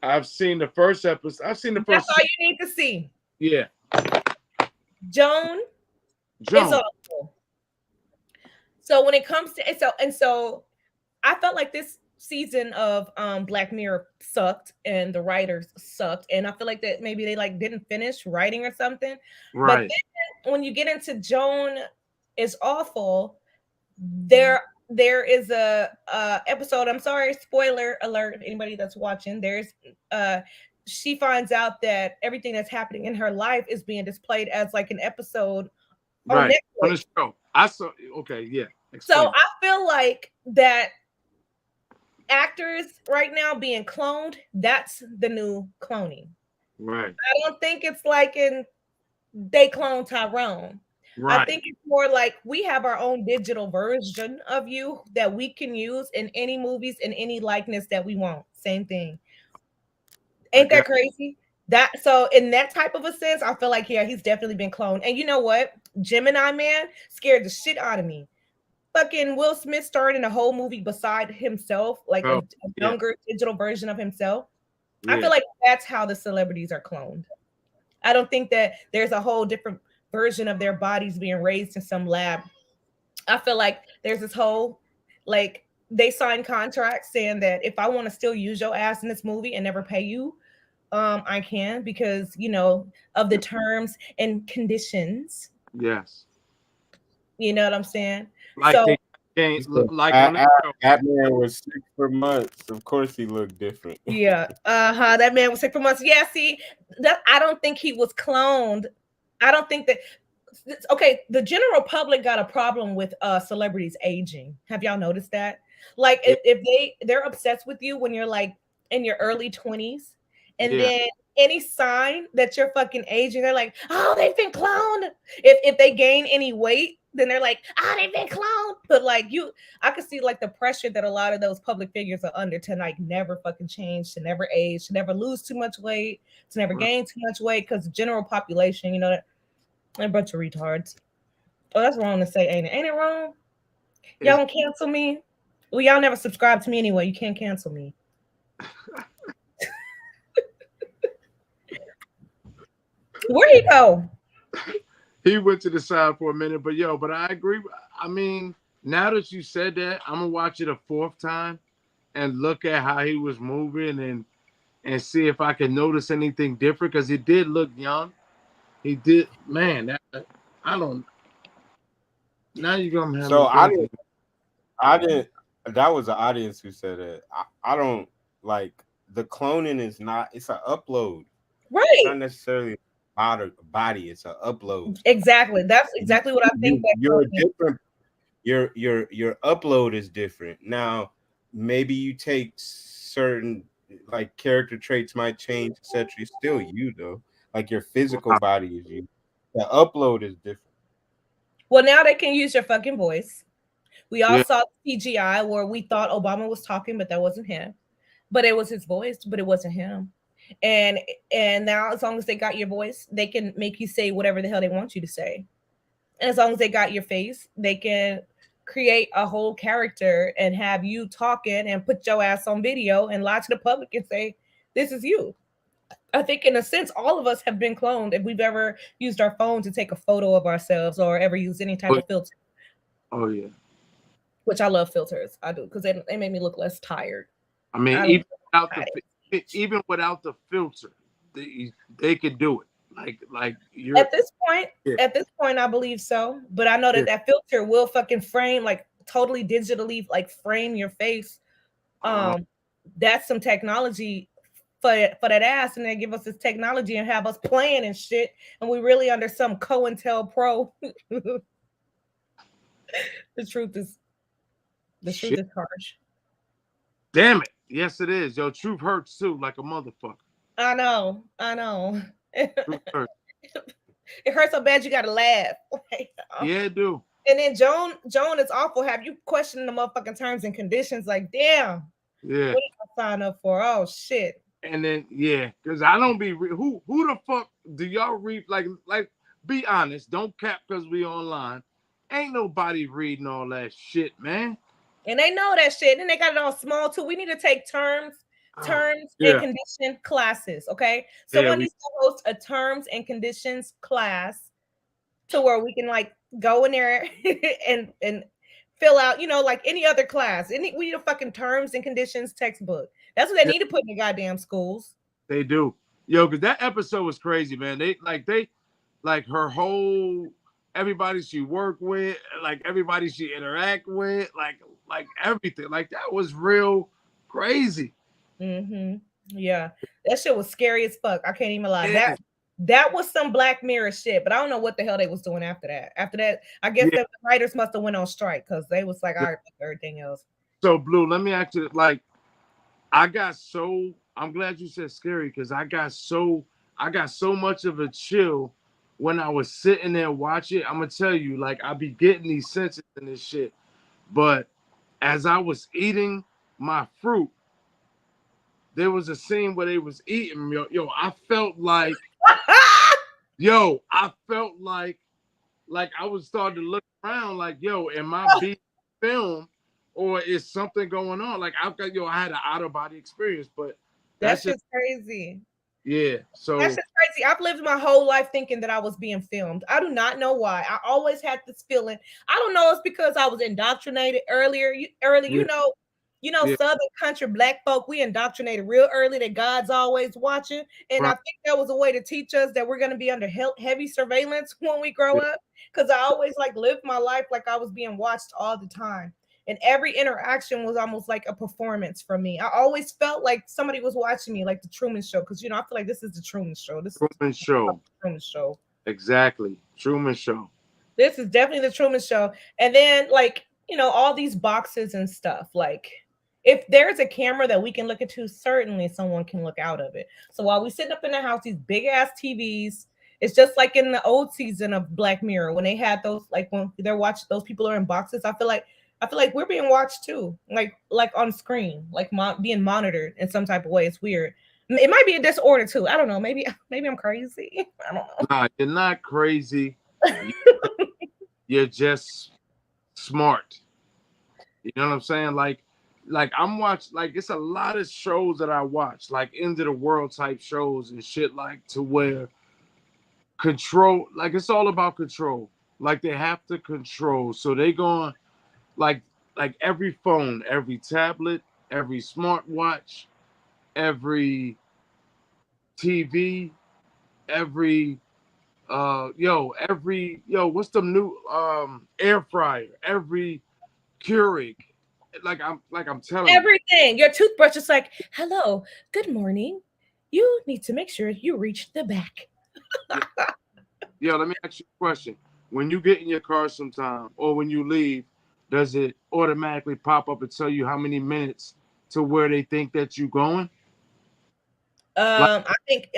I've seen the first episode. That's all you need to see. Yeah. Joan is awful. So when it comes to so I felt like this season of Black Mirror sucked and the writers sucked, and I feel like that maybe they like didn't finish writing or something. Right. But then when you get into Joan is awful, there is a episode, I'm sorry, spoiler alert, anybody that's watching, there's she finds out that everything that's happening in her life is being displayed as like an episode on Netflix. On the show. I saw. Okay, yeah. Explain. So I feel like that actors right now being cloned, that's the new cloning. Right. I don't think it's like they clone Tyrone. Right. I think it's more like we have our own digital version of you that we can use in any movies, in any likeness that we want. Same thing. Ain't that crazy? So in that type of a sense, I feel like, yeah, he's definitely been cloned. And you know what? Gemini Man scared the shit out of me. Fucking Will Smith starred in a whole movie beside himself, like a younger digital version of himself. Yeah. I feel like that's how the celebrities are cloned. I don't think that there's a whole different version of their bodies being raised in some lab. I feel like there's this whole, like, they sign contracts saying that if I want to still use your ass in this movie and never pay you, I can, because, you know, of the terms and conditions. Yes. You know what I'm saying? Like so, they can't look like that man was sick for months. Of course he looked different. Yeah. That man was sick for months. Yeah, see, that I don't think he was cloned. I don't think that. Okay, the general public got a problem with celebrities aging. Have y'all noticed that? Like, if they're obsessed with you when you're like in your early 20s, and then any sign that you're fucking aging, they're like, oh, they've been cloned. If they gain any weight, then they're like, oh, they've been cloned. But like I could see like the pressure that a lot of those public figures are under to like never fucking change, to never age, to never lose too much weight, to never gain too much weight, because the general population, you know, they're a bunch of retards. Oh, that's wrong to say, ain't it? Ain't it wrong? Y'all gonna cancel me? Well, y'all never subscribe to me anyway. You can't cancel me. Where'd he go? He went to the side for a minute, but I agree. I mean, now that you said that, I'm gonna watch it a fourth time and look at how he was moving and see if I can notice anything different, because he did look young. He did, man. I don't. Now you're gonna have. So I didn't. That was the audience who said it. I don't like the cloning. Is not. It's an upload. Right. It's not necessarily body. It's an upload. Exactly. That's exactly what I think. You're different. Your upload is different. Now, maybe you take certain like character traits might change, etc. It's still you though. Like your physical body is you. The upload is different. Well, now they can use your fucking voice. We all saw CGI where we thought Obama was talking, but that wasn't him. But it was his voice, but it wasn't him. And now, as long as they got your voice, they can make you say whatever the hell they want you to say. And as long as they got your face, they can create a whole character and have you talking and put your ass on video and lie to the public and say, this is you. I think in a sense, all of us have been cloned if we've ever used our phone to take a photo of ourselves or ever used any type of filter. Oh, yeah. Which I love filters. I do, because they make me look less tired. I mean, even without the filter, they could do it. Like you're at this point, I believe so. But I know that filter will fucking frame, like totally digitally, like frame your face. That's some technology for that ass, and they give us this technology and have us playing and shit, and we really under some COINTELPRO. The truth is harsh. Damn it. Yes, it is. Yo, truth hurts too, like a motherfucker. I know. Truth hurts. It hurts so bad you gotta laugh. Yeah, it do. And then Joan is awful. Have you questioning the motherfucking terms and conditions? Like, damn. Yeah. What did I sign up for? Oh shit. And then because I don't be who the fuck do y'all read? Like be honest. Don't cap because we online. Ain't nobody reading all that shit, man. And they know that shit. And they got it on small too. We need to take terms and condition classes. Okay. Someone needs to host a terms and conditions class to where we can like go in there and fill out, like any other class. We need a fucking terms and conditions textbook. That's what they need to put in the goddamn schools. They do. Yo, because that episode was crazy, man. They her whole everybody she worked with, like everybody she interact with, like everything. Like that was real crazy. Yeah. That shit was scary as fuck. I can't even lie. Yeah. That was some Black Mirror shit, but I don't know what the hell they was doing after that. After that, I guess the writers must have went on strike because they was like, all right, everything else. So, Blue, let me ask you, like, I'm glad you said scary because I got so much of a chill when I was sitting there watching. I'm gonna tell you, like, I be getting these senses and this shit, but as I was eating my fruit, there was a scene where they was eating. I felt like I was starting to look around like, am I being filmed or is something going on? Like I had an out of body experience, but that's just crazy. Yeah. So that's just crazy. I've lived my whole life thinking that I was being filmed. I do not know why. I always had this feeling. I don't know. It's because I was indoctrinated earlier. Southern country Black folk, we indoctrinated real early that God's always watching. And I think that was a way to teach us that we're going to be under heavy surveillance when we grow up. Because I always lived my life like I was being watched all the time. And every interaction was almost like a performance for me. I always felt like somebody was watching me, like the Truman Show. Because, I feel like this is the Truman Show. Truman Show. Exactly. Truman Show. This is definitely the Truman Show. And then, all these boxes and stuff. Like, if there's a camera that we can look into, certainly someone can look out of it. So while we sitting up in the house, these big ass TVs, it's just like in the old season of Black Mirror when they had those, like when they're watching, those people are in boxes. I feel like we're being watched too, like on screen, like being monitored in some type of way. It's weird. It might be a disorder too. I don't know. Maybe I'm crazy. I don't know. Nah, you're not crazy. You're just smart. You know what I'm saying? Like I'm watching, like it's a lot of shows that I watch, like end of the world type shows and shit, like to where control, like it's all about control. Like they have to control. So they going like every phone, every tablet, every smartwatch, every TV, every what's the new air fryer, every Keurig. Like I'm telling everything. Your toothbrush is like, hello, good morning. You need to make sure you reach the back. Let me ask you a question. When you get in your car sometime or when you leave, does it automatically pop up and tell you how many minutes to where they think that you're going? I think,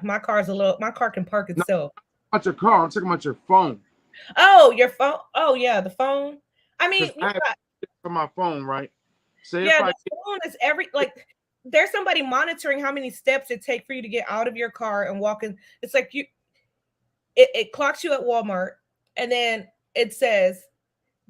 my car can park itself. Not your car, I'm talking about your phone. Oh, your phone. Oh, yeah, the phone. I mean, from my phone, right? So the phone is there's somebody monitoring how many steps it takes for you to get out of your car and walk in. It's like it clocks you at Walmart, and then it says,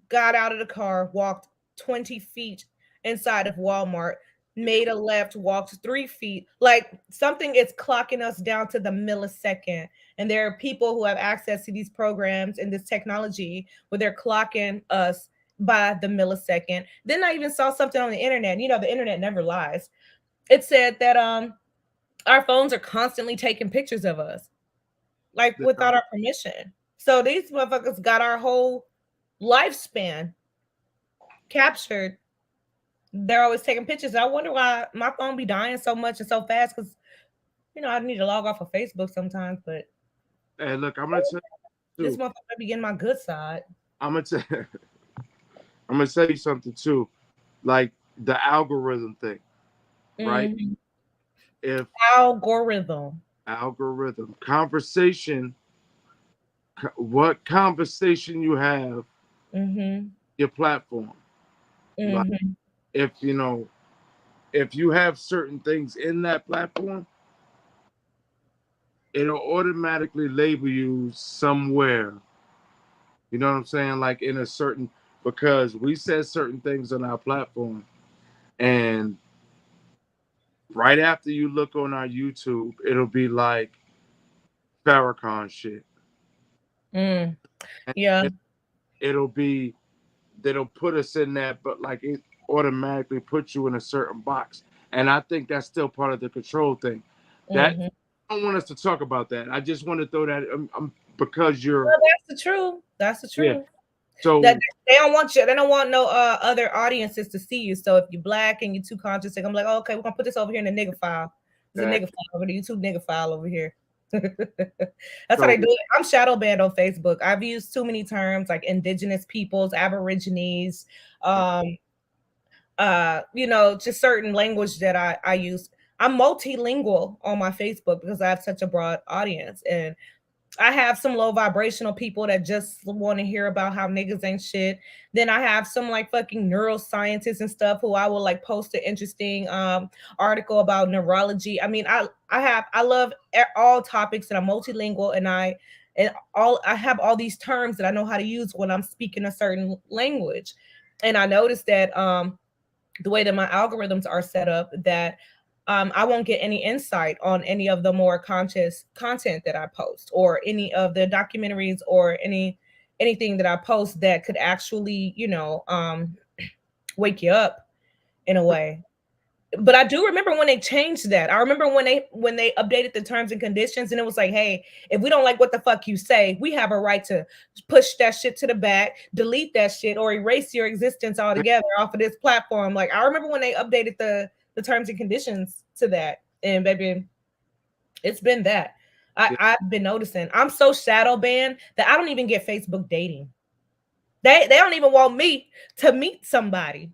got out of the car, walked 20 feet inside of Walmart, made a left, walked 3 feet. Like something is clocking us down to the millisecond. And there are people who have access to these programs and this technology where they're clocking us by the millisecond. Then I even saw something on the internet. The internet never lies. It said that our phones are constantly taking pictures of us, like without our permission. So these motherfuckers got our whole lifespan captured they're always taking pictures. I wonder why my phone be dying so much and so fast because I need to log off of Facebook sometimes. But hey, look, I'm gonna tell you this motherfucker be getting my good side. I'm gonna tell you something too, like the algorithm thing, right? Mm-hmm. If algorithm conversation, what conversation you have, your platform, like if if you have certain things in that platform, it'll automatically label you somewhere. You know what I'm saying? Like in a certain, because we said certain things on our platform, and right after you look on our YouTube, it'll be like Farrakhan shit. Yeah. It'll put us in that, but like it automatically puts you in a certain box. And I think that's still part of the control thing. That I don't want us to talk about that. I just want to throw that because you're. Well, that's the truth. That's the truth. Yeah. So that they don't want you. They don't want no other audiences to see you. So if you're black and you're too conscious, I'm like, oh, okay, we're gonna put this over here in the nigga file. There's a nigga file over the YouTube nigga file over here. That's how they do it. I'm shadow banned on Facebook. I've used too many terms like indigenous peoples, aborigines, just certain language that I use. I'm multilingual on my Facebook because I have such a broad audience, and I have some low vibrational people that just want to hear about how niggas ain't shit. Then I have some like fucking neuroscientists and stuff who I will like post an interesting article about neurology. I mean, I love all topics, and I'm multilingual, and I have all these terms that I know how to use when I'm speaking a certain language. And I noticed that the way that my algorithms are set up, that I won't get any insight on any of the more conscious content that I post, or any of the documentaries, or anything that I post that could actually, wake you up in a way. But I do remember when they changed that. I remember when they updated the terms and conditions, and it was like, hey, if we don't like what the fuck you say, we have a right to push that shit to the back, delete that shit, or erase your existence altogether off of this platform. Like, I remember when they updated the terms and conditions to that, and baby, it's been that. I've been noticing. I'm so shadow banned that I don't even get Facebook dating. They don't even want me to meet somebody.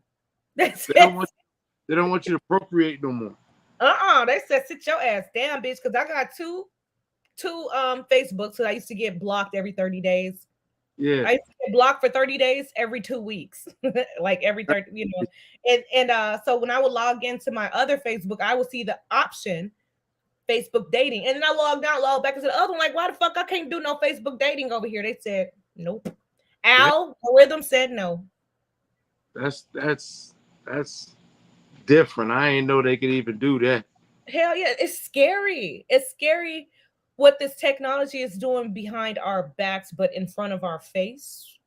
They don't want you to procreate no more. They said sit your ass down, bitch, because I got two Facebooks, so I used to get blocked every 30 days. Yeah, I used to get blocked for 30 days every 2 weeks, like every 30, and so when I would log into my other Facebook, I would see the option Facebook dating, and then I logged back into the other one, like, why the fuck I can't do no Facebook dating over here? They said nope. Algorithm said no. That's different. I ain't know they could even do that. Hell yeah, it's scary. It's scary what this technology is doing behind our backs, but in front of our face.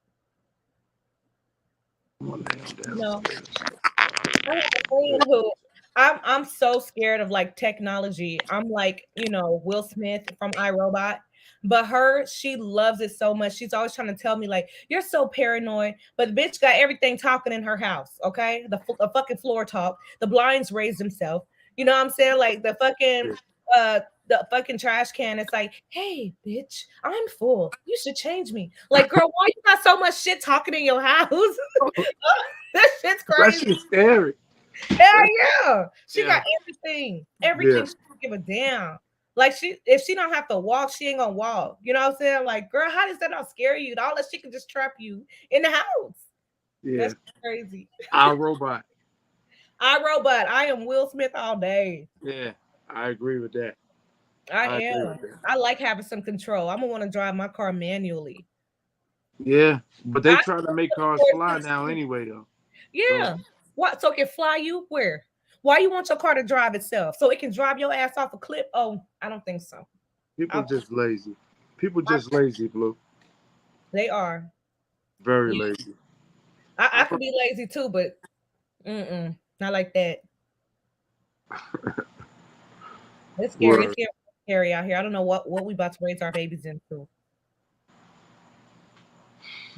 No. I'm so scared of like technology. I'm like, Will Smith from iRobot. But she loves it so much. She's always trying to tell me, like, you're so paranoid. But the bitch got everything talking in her house, okay? The fucking floor talk. The blinds raised themselves. You know what I'm saying? Like the fucking trash can. It's like, hey, bitch, I'm full. You should change me. Like, girl, why you got so much shit talking in your house? That shit's crazy. That shit's scary. Hell yeah. She got everything. Everything. She don't give a damn. Like, if she don't have to walk, she ain't gonna walk. You know what I'm saying? Like, girl, how does that not scare you? All that she can just trap you in the house. Yeah. That's crazy. iRobot. I am Will Smith all day. Yeah, I agree with that. I am. I like having some control. I'm gonna want to drive my car manually. Yeah, but they try to make cars fly now anyway, though. Yeah. What? So it can fly you where? Why you want your car to drive itself? So it can drive your ass off a cliff? Oh, I don't think so. People just lazy. People just lazy, Blue. They are. Very lazy. I could be lazy too, but not like that. It's scary. It's scary out here. I don't know what we about to raise our babies into.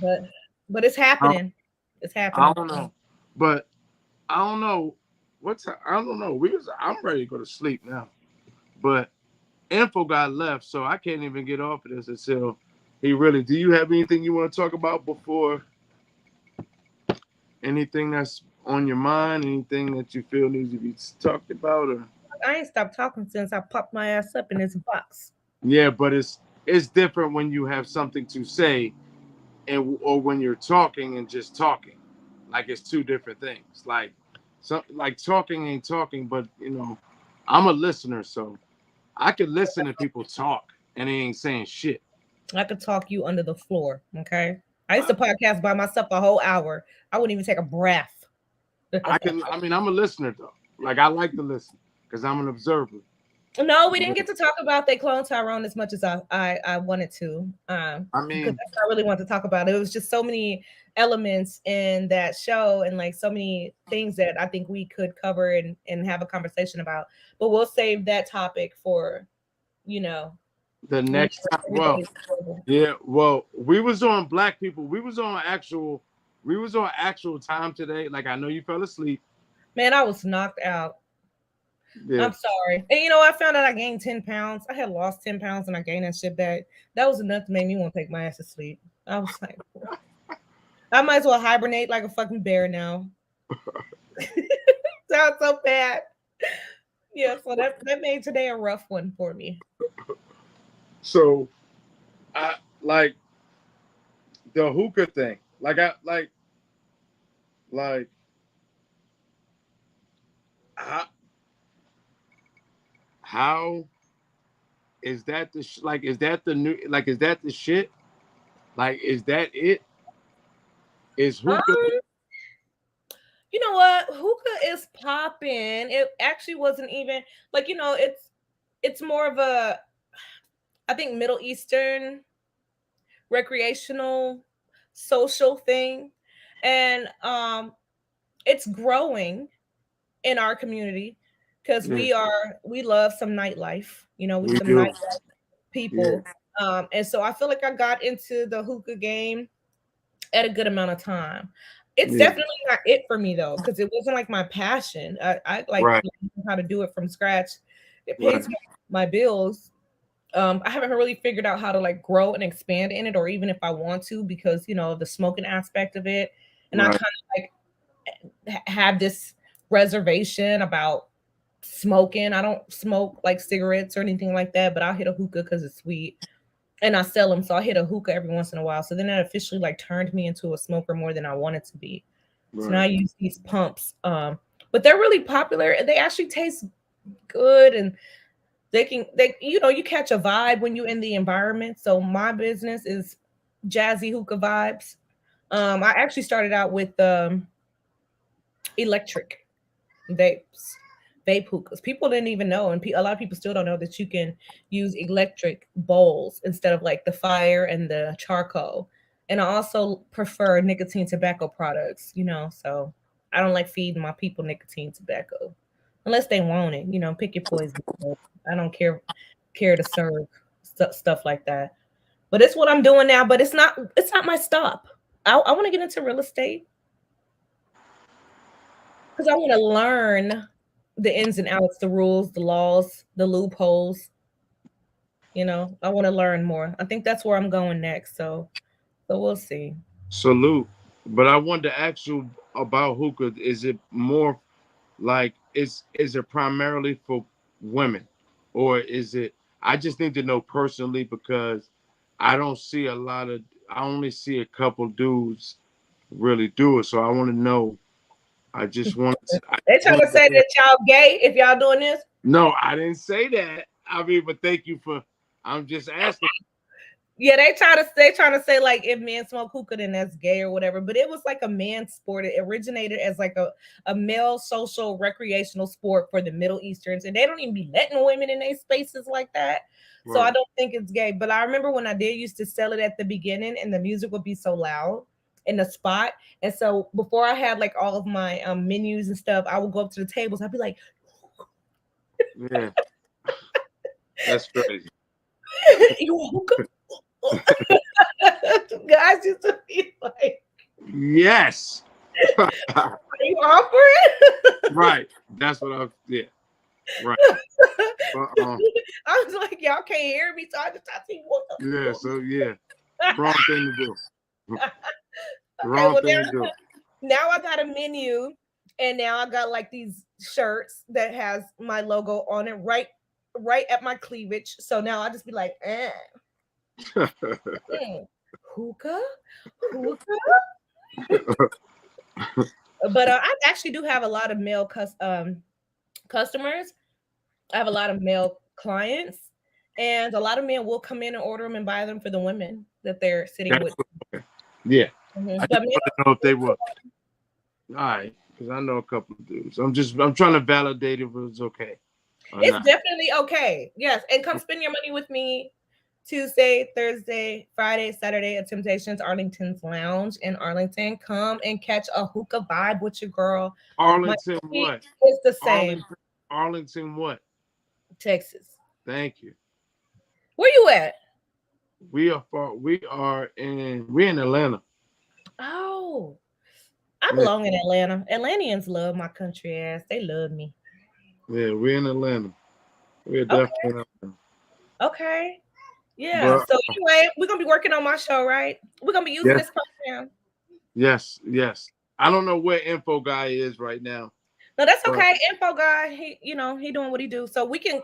But it's happening. It's happening. I don't know. But I don't know what's. I don't know. I'm ready to go to sleep now, but Info got left, so I can't even get off of this until he really. Do you have anything you want to talk about before? Anything that's on your mind? Anything that you feel needs to be talked about? Or I ain't stopped talking since I popped my ass up in this box. yeah, but it's different when you have something to say, or when you're talking and just talking. Like it's two different things. Like talking ain't talking, but I'm a listener, so I can listen to people talk and they ain't saying shit. I could talk you under the floor. Okay. I used to podcast by myself a whole hour. I wouldn't even take a breath. I'm a listener though. Like I like to listen because I'm an observer. No, we didn't get to talk about they clone Tyrone as much as I wanted to. Because that's what I really wanted to talk about. It was just so many elements in that show and like so many things that I think we could cover and have a conversation about. But we'll save that topic for, the next time. Well, we was on Black People. We was on actual time today. Like I know you fell asleep. Man, I was knocked out. Yeah. I'm sorry. And I found out I gained 10 pounds. I had lost 10 pounds and I gained that shit back. That was enough to make me want to take my ass to sleep. I was like, I might as well hibernate like a fucking bear now. Sounds so bad. Yeah, so that made today a rough one for me. So I like the hookah thing. How is that is that the new is that the shit? Like is that it? Is hookah you know what? Hookah is popping. It actually wasn't even it's more of a I think Middle Eastern recreational social thing. And it's growing in our community because we love some nightlife, we some nightlife people. Yeah. And so I feel like I got into the hookah game at a good amount of time. It's definitely not it for me though, because it wasn't like my passion. I learning how to do it from scratch. It pays my bills. I haven't really figured out how to grow and expand in it, or even if I want to, because the smoking aspect of it. And I kind of have this reservation about smoking. I don't smoke cigarettes or anything like that, but I'll hit a hookah because it's sweet. And I sell them, so I hit a hookah every once in a while. So then that officially turned me into a smoker more than I wanted to be. Right. So now I use these pumps, but they're really popular. They actually taste good, and you catch a vibe when you're in the environment. So my business is jazzy hookah vibes. I actually started out with electric vape hookahs. People didn't even know, and a lot of people still don't know that you can use electric bowls instead of the fire and the charcoal. And I also prefer nicotine tobacco products, so I don't like feeding my people nicotine tobacco unless they want it. Pick your poison. I don't care to serve stuff like that. But it's what I'm doing now, but it's not my stop. I want to get into real estate because I want to learn the ins and outs, the rules, the laws, the loopholes. I want to learn more. I think that's where I'm going next. So we'll see. Salute. But I wanted to ask you about hookah. Is it more is it primarily for women, or is it? I just need to know personally because I don't see I only see a couple dudes really do it. So I want to know. I just want to. They trying to say that y'all gay if y'all doing this? No, I didn't say that. But thank you for. I'm just asking. Yeah, they trying to say if men smoke hookah, then that's gay or whatever. But it was a man's sport. It originated as a male social recreational sport for the Middle Easterns, and they don't even be letting women in their spaces like that. Right. So I don't think it's gay. But I remember when I used to sell it at the beginning, and the music would be so loud in the spot. And so before I had all of my menus and stuff, I would go up to the tables. I'd be like, yeah, that's crazy. You hookah? Guys used to be like, yes. you offering? Right. That's what I was. Yeah. Right. I was like, y'all can't hear me, so I just thought you what the Yeah. So yeah, wrong thing to do. Okay, well now I got a menu, and now I got like these shirts that has my logo on it right at my cleavage. So now I just be like, hookah. But I actually do have a lot of male customers. I have a lot of male clients, and a lot of men will come in and order them and buy them for the women that they're sitting with. Okay. Yeah. Mm-hmm. I just want to know if they were. All right, because I know a couple of dudes. I'm trying to validate if it was okay. It's definitely okay. Yes, and come spend your money with me Tuesday, Thursday, Friday, Saturday at Temptations Arlington's Lounge in Arlington. Come and catch a hookah vibe with your girl. Arlington what? It's the same. Arlington what? Texas. Thank you. Where you at? We're in Atlanta. Oh, I belong in Atlanta. Atlanteans love my country ass. They love me. Yeah, we're in Atlanta. We're definitely in Atlanta. Okay. Yeah. So anyway, we're gonna be working on my show, right? We're gonna be using this program. Yes. I don't know where Info Guy is right now. No, that's okay. Info Guy, he doing what he do. So we can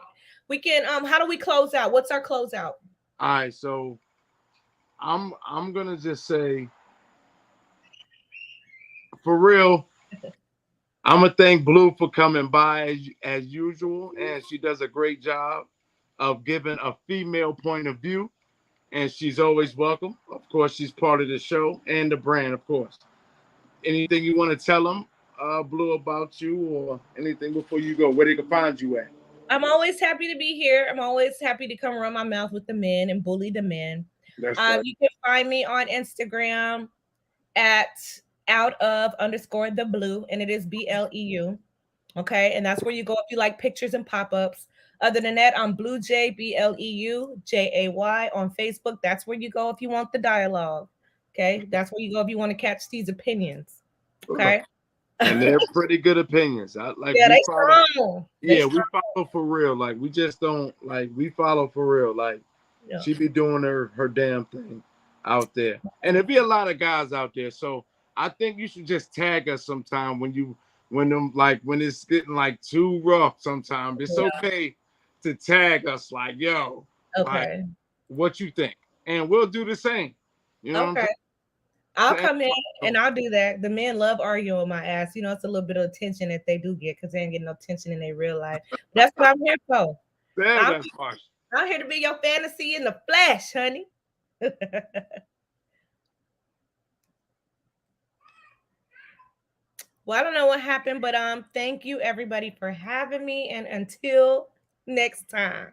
how do we close out? What's our closeout? All right, so I'm gonna just say, for real, I'm gonna thank Blue for coming by as usual, and she does a great job of giving a female point of view, and she's always welcome. Of course, she's part of the show and the brand, of course. Anything you want to tell them, Blue, about you, or anything before you go, where they can find you at? I'm always happy to be here. I'm always happy to come run my mouth with the men and bully the men. That's right. You can find me on Instagram at @out_of_the_blue, and it is BLEU. Okay, and that's where you go if you like pictures and pop-ups. Other than that, I'm Bleu Jay, BLEUJAY on Facebook. That's where you go if you want the dialogue. Okay, that's where you go if you want to catch these opinions. Okay. And they're pretty good opinions. They strong. We follow for real. Like, we just don't, like, we follow for real. Like, she be doing her damn thing out there. And there be a lot of guys out there. So I think you should just tag us sometime when it's getting like too rough sometimes. It's okay to tag us like, yo, like, what you think? And we'll do the same. You know what I'm saying? I'll come in and I'll do that. The men love arguing with my ass. It's a little bit of attention that they do get because they ain't getting no attention in their real life. That's what I'm here for. I'm here to be your fantasy in the flesh, honey. Well, I don't know what happened, but thank you everybody for having me, and until next time.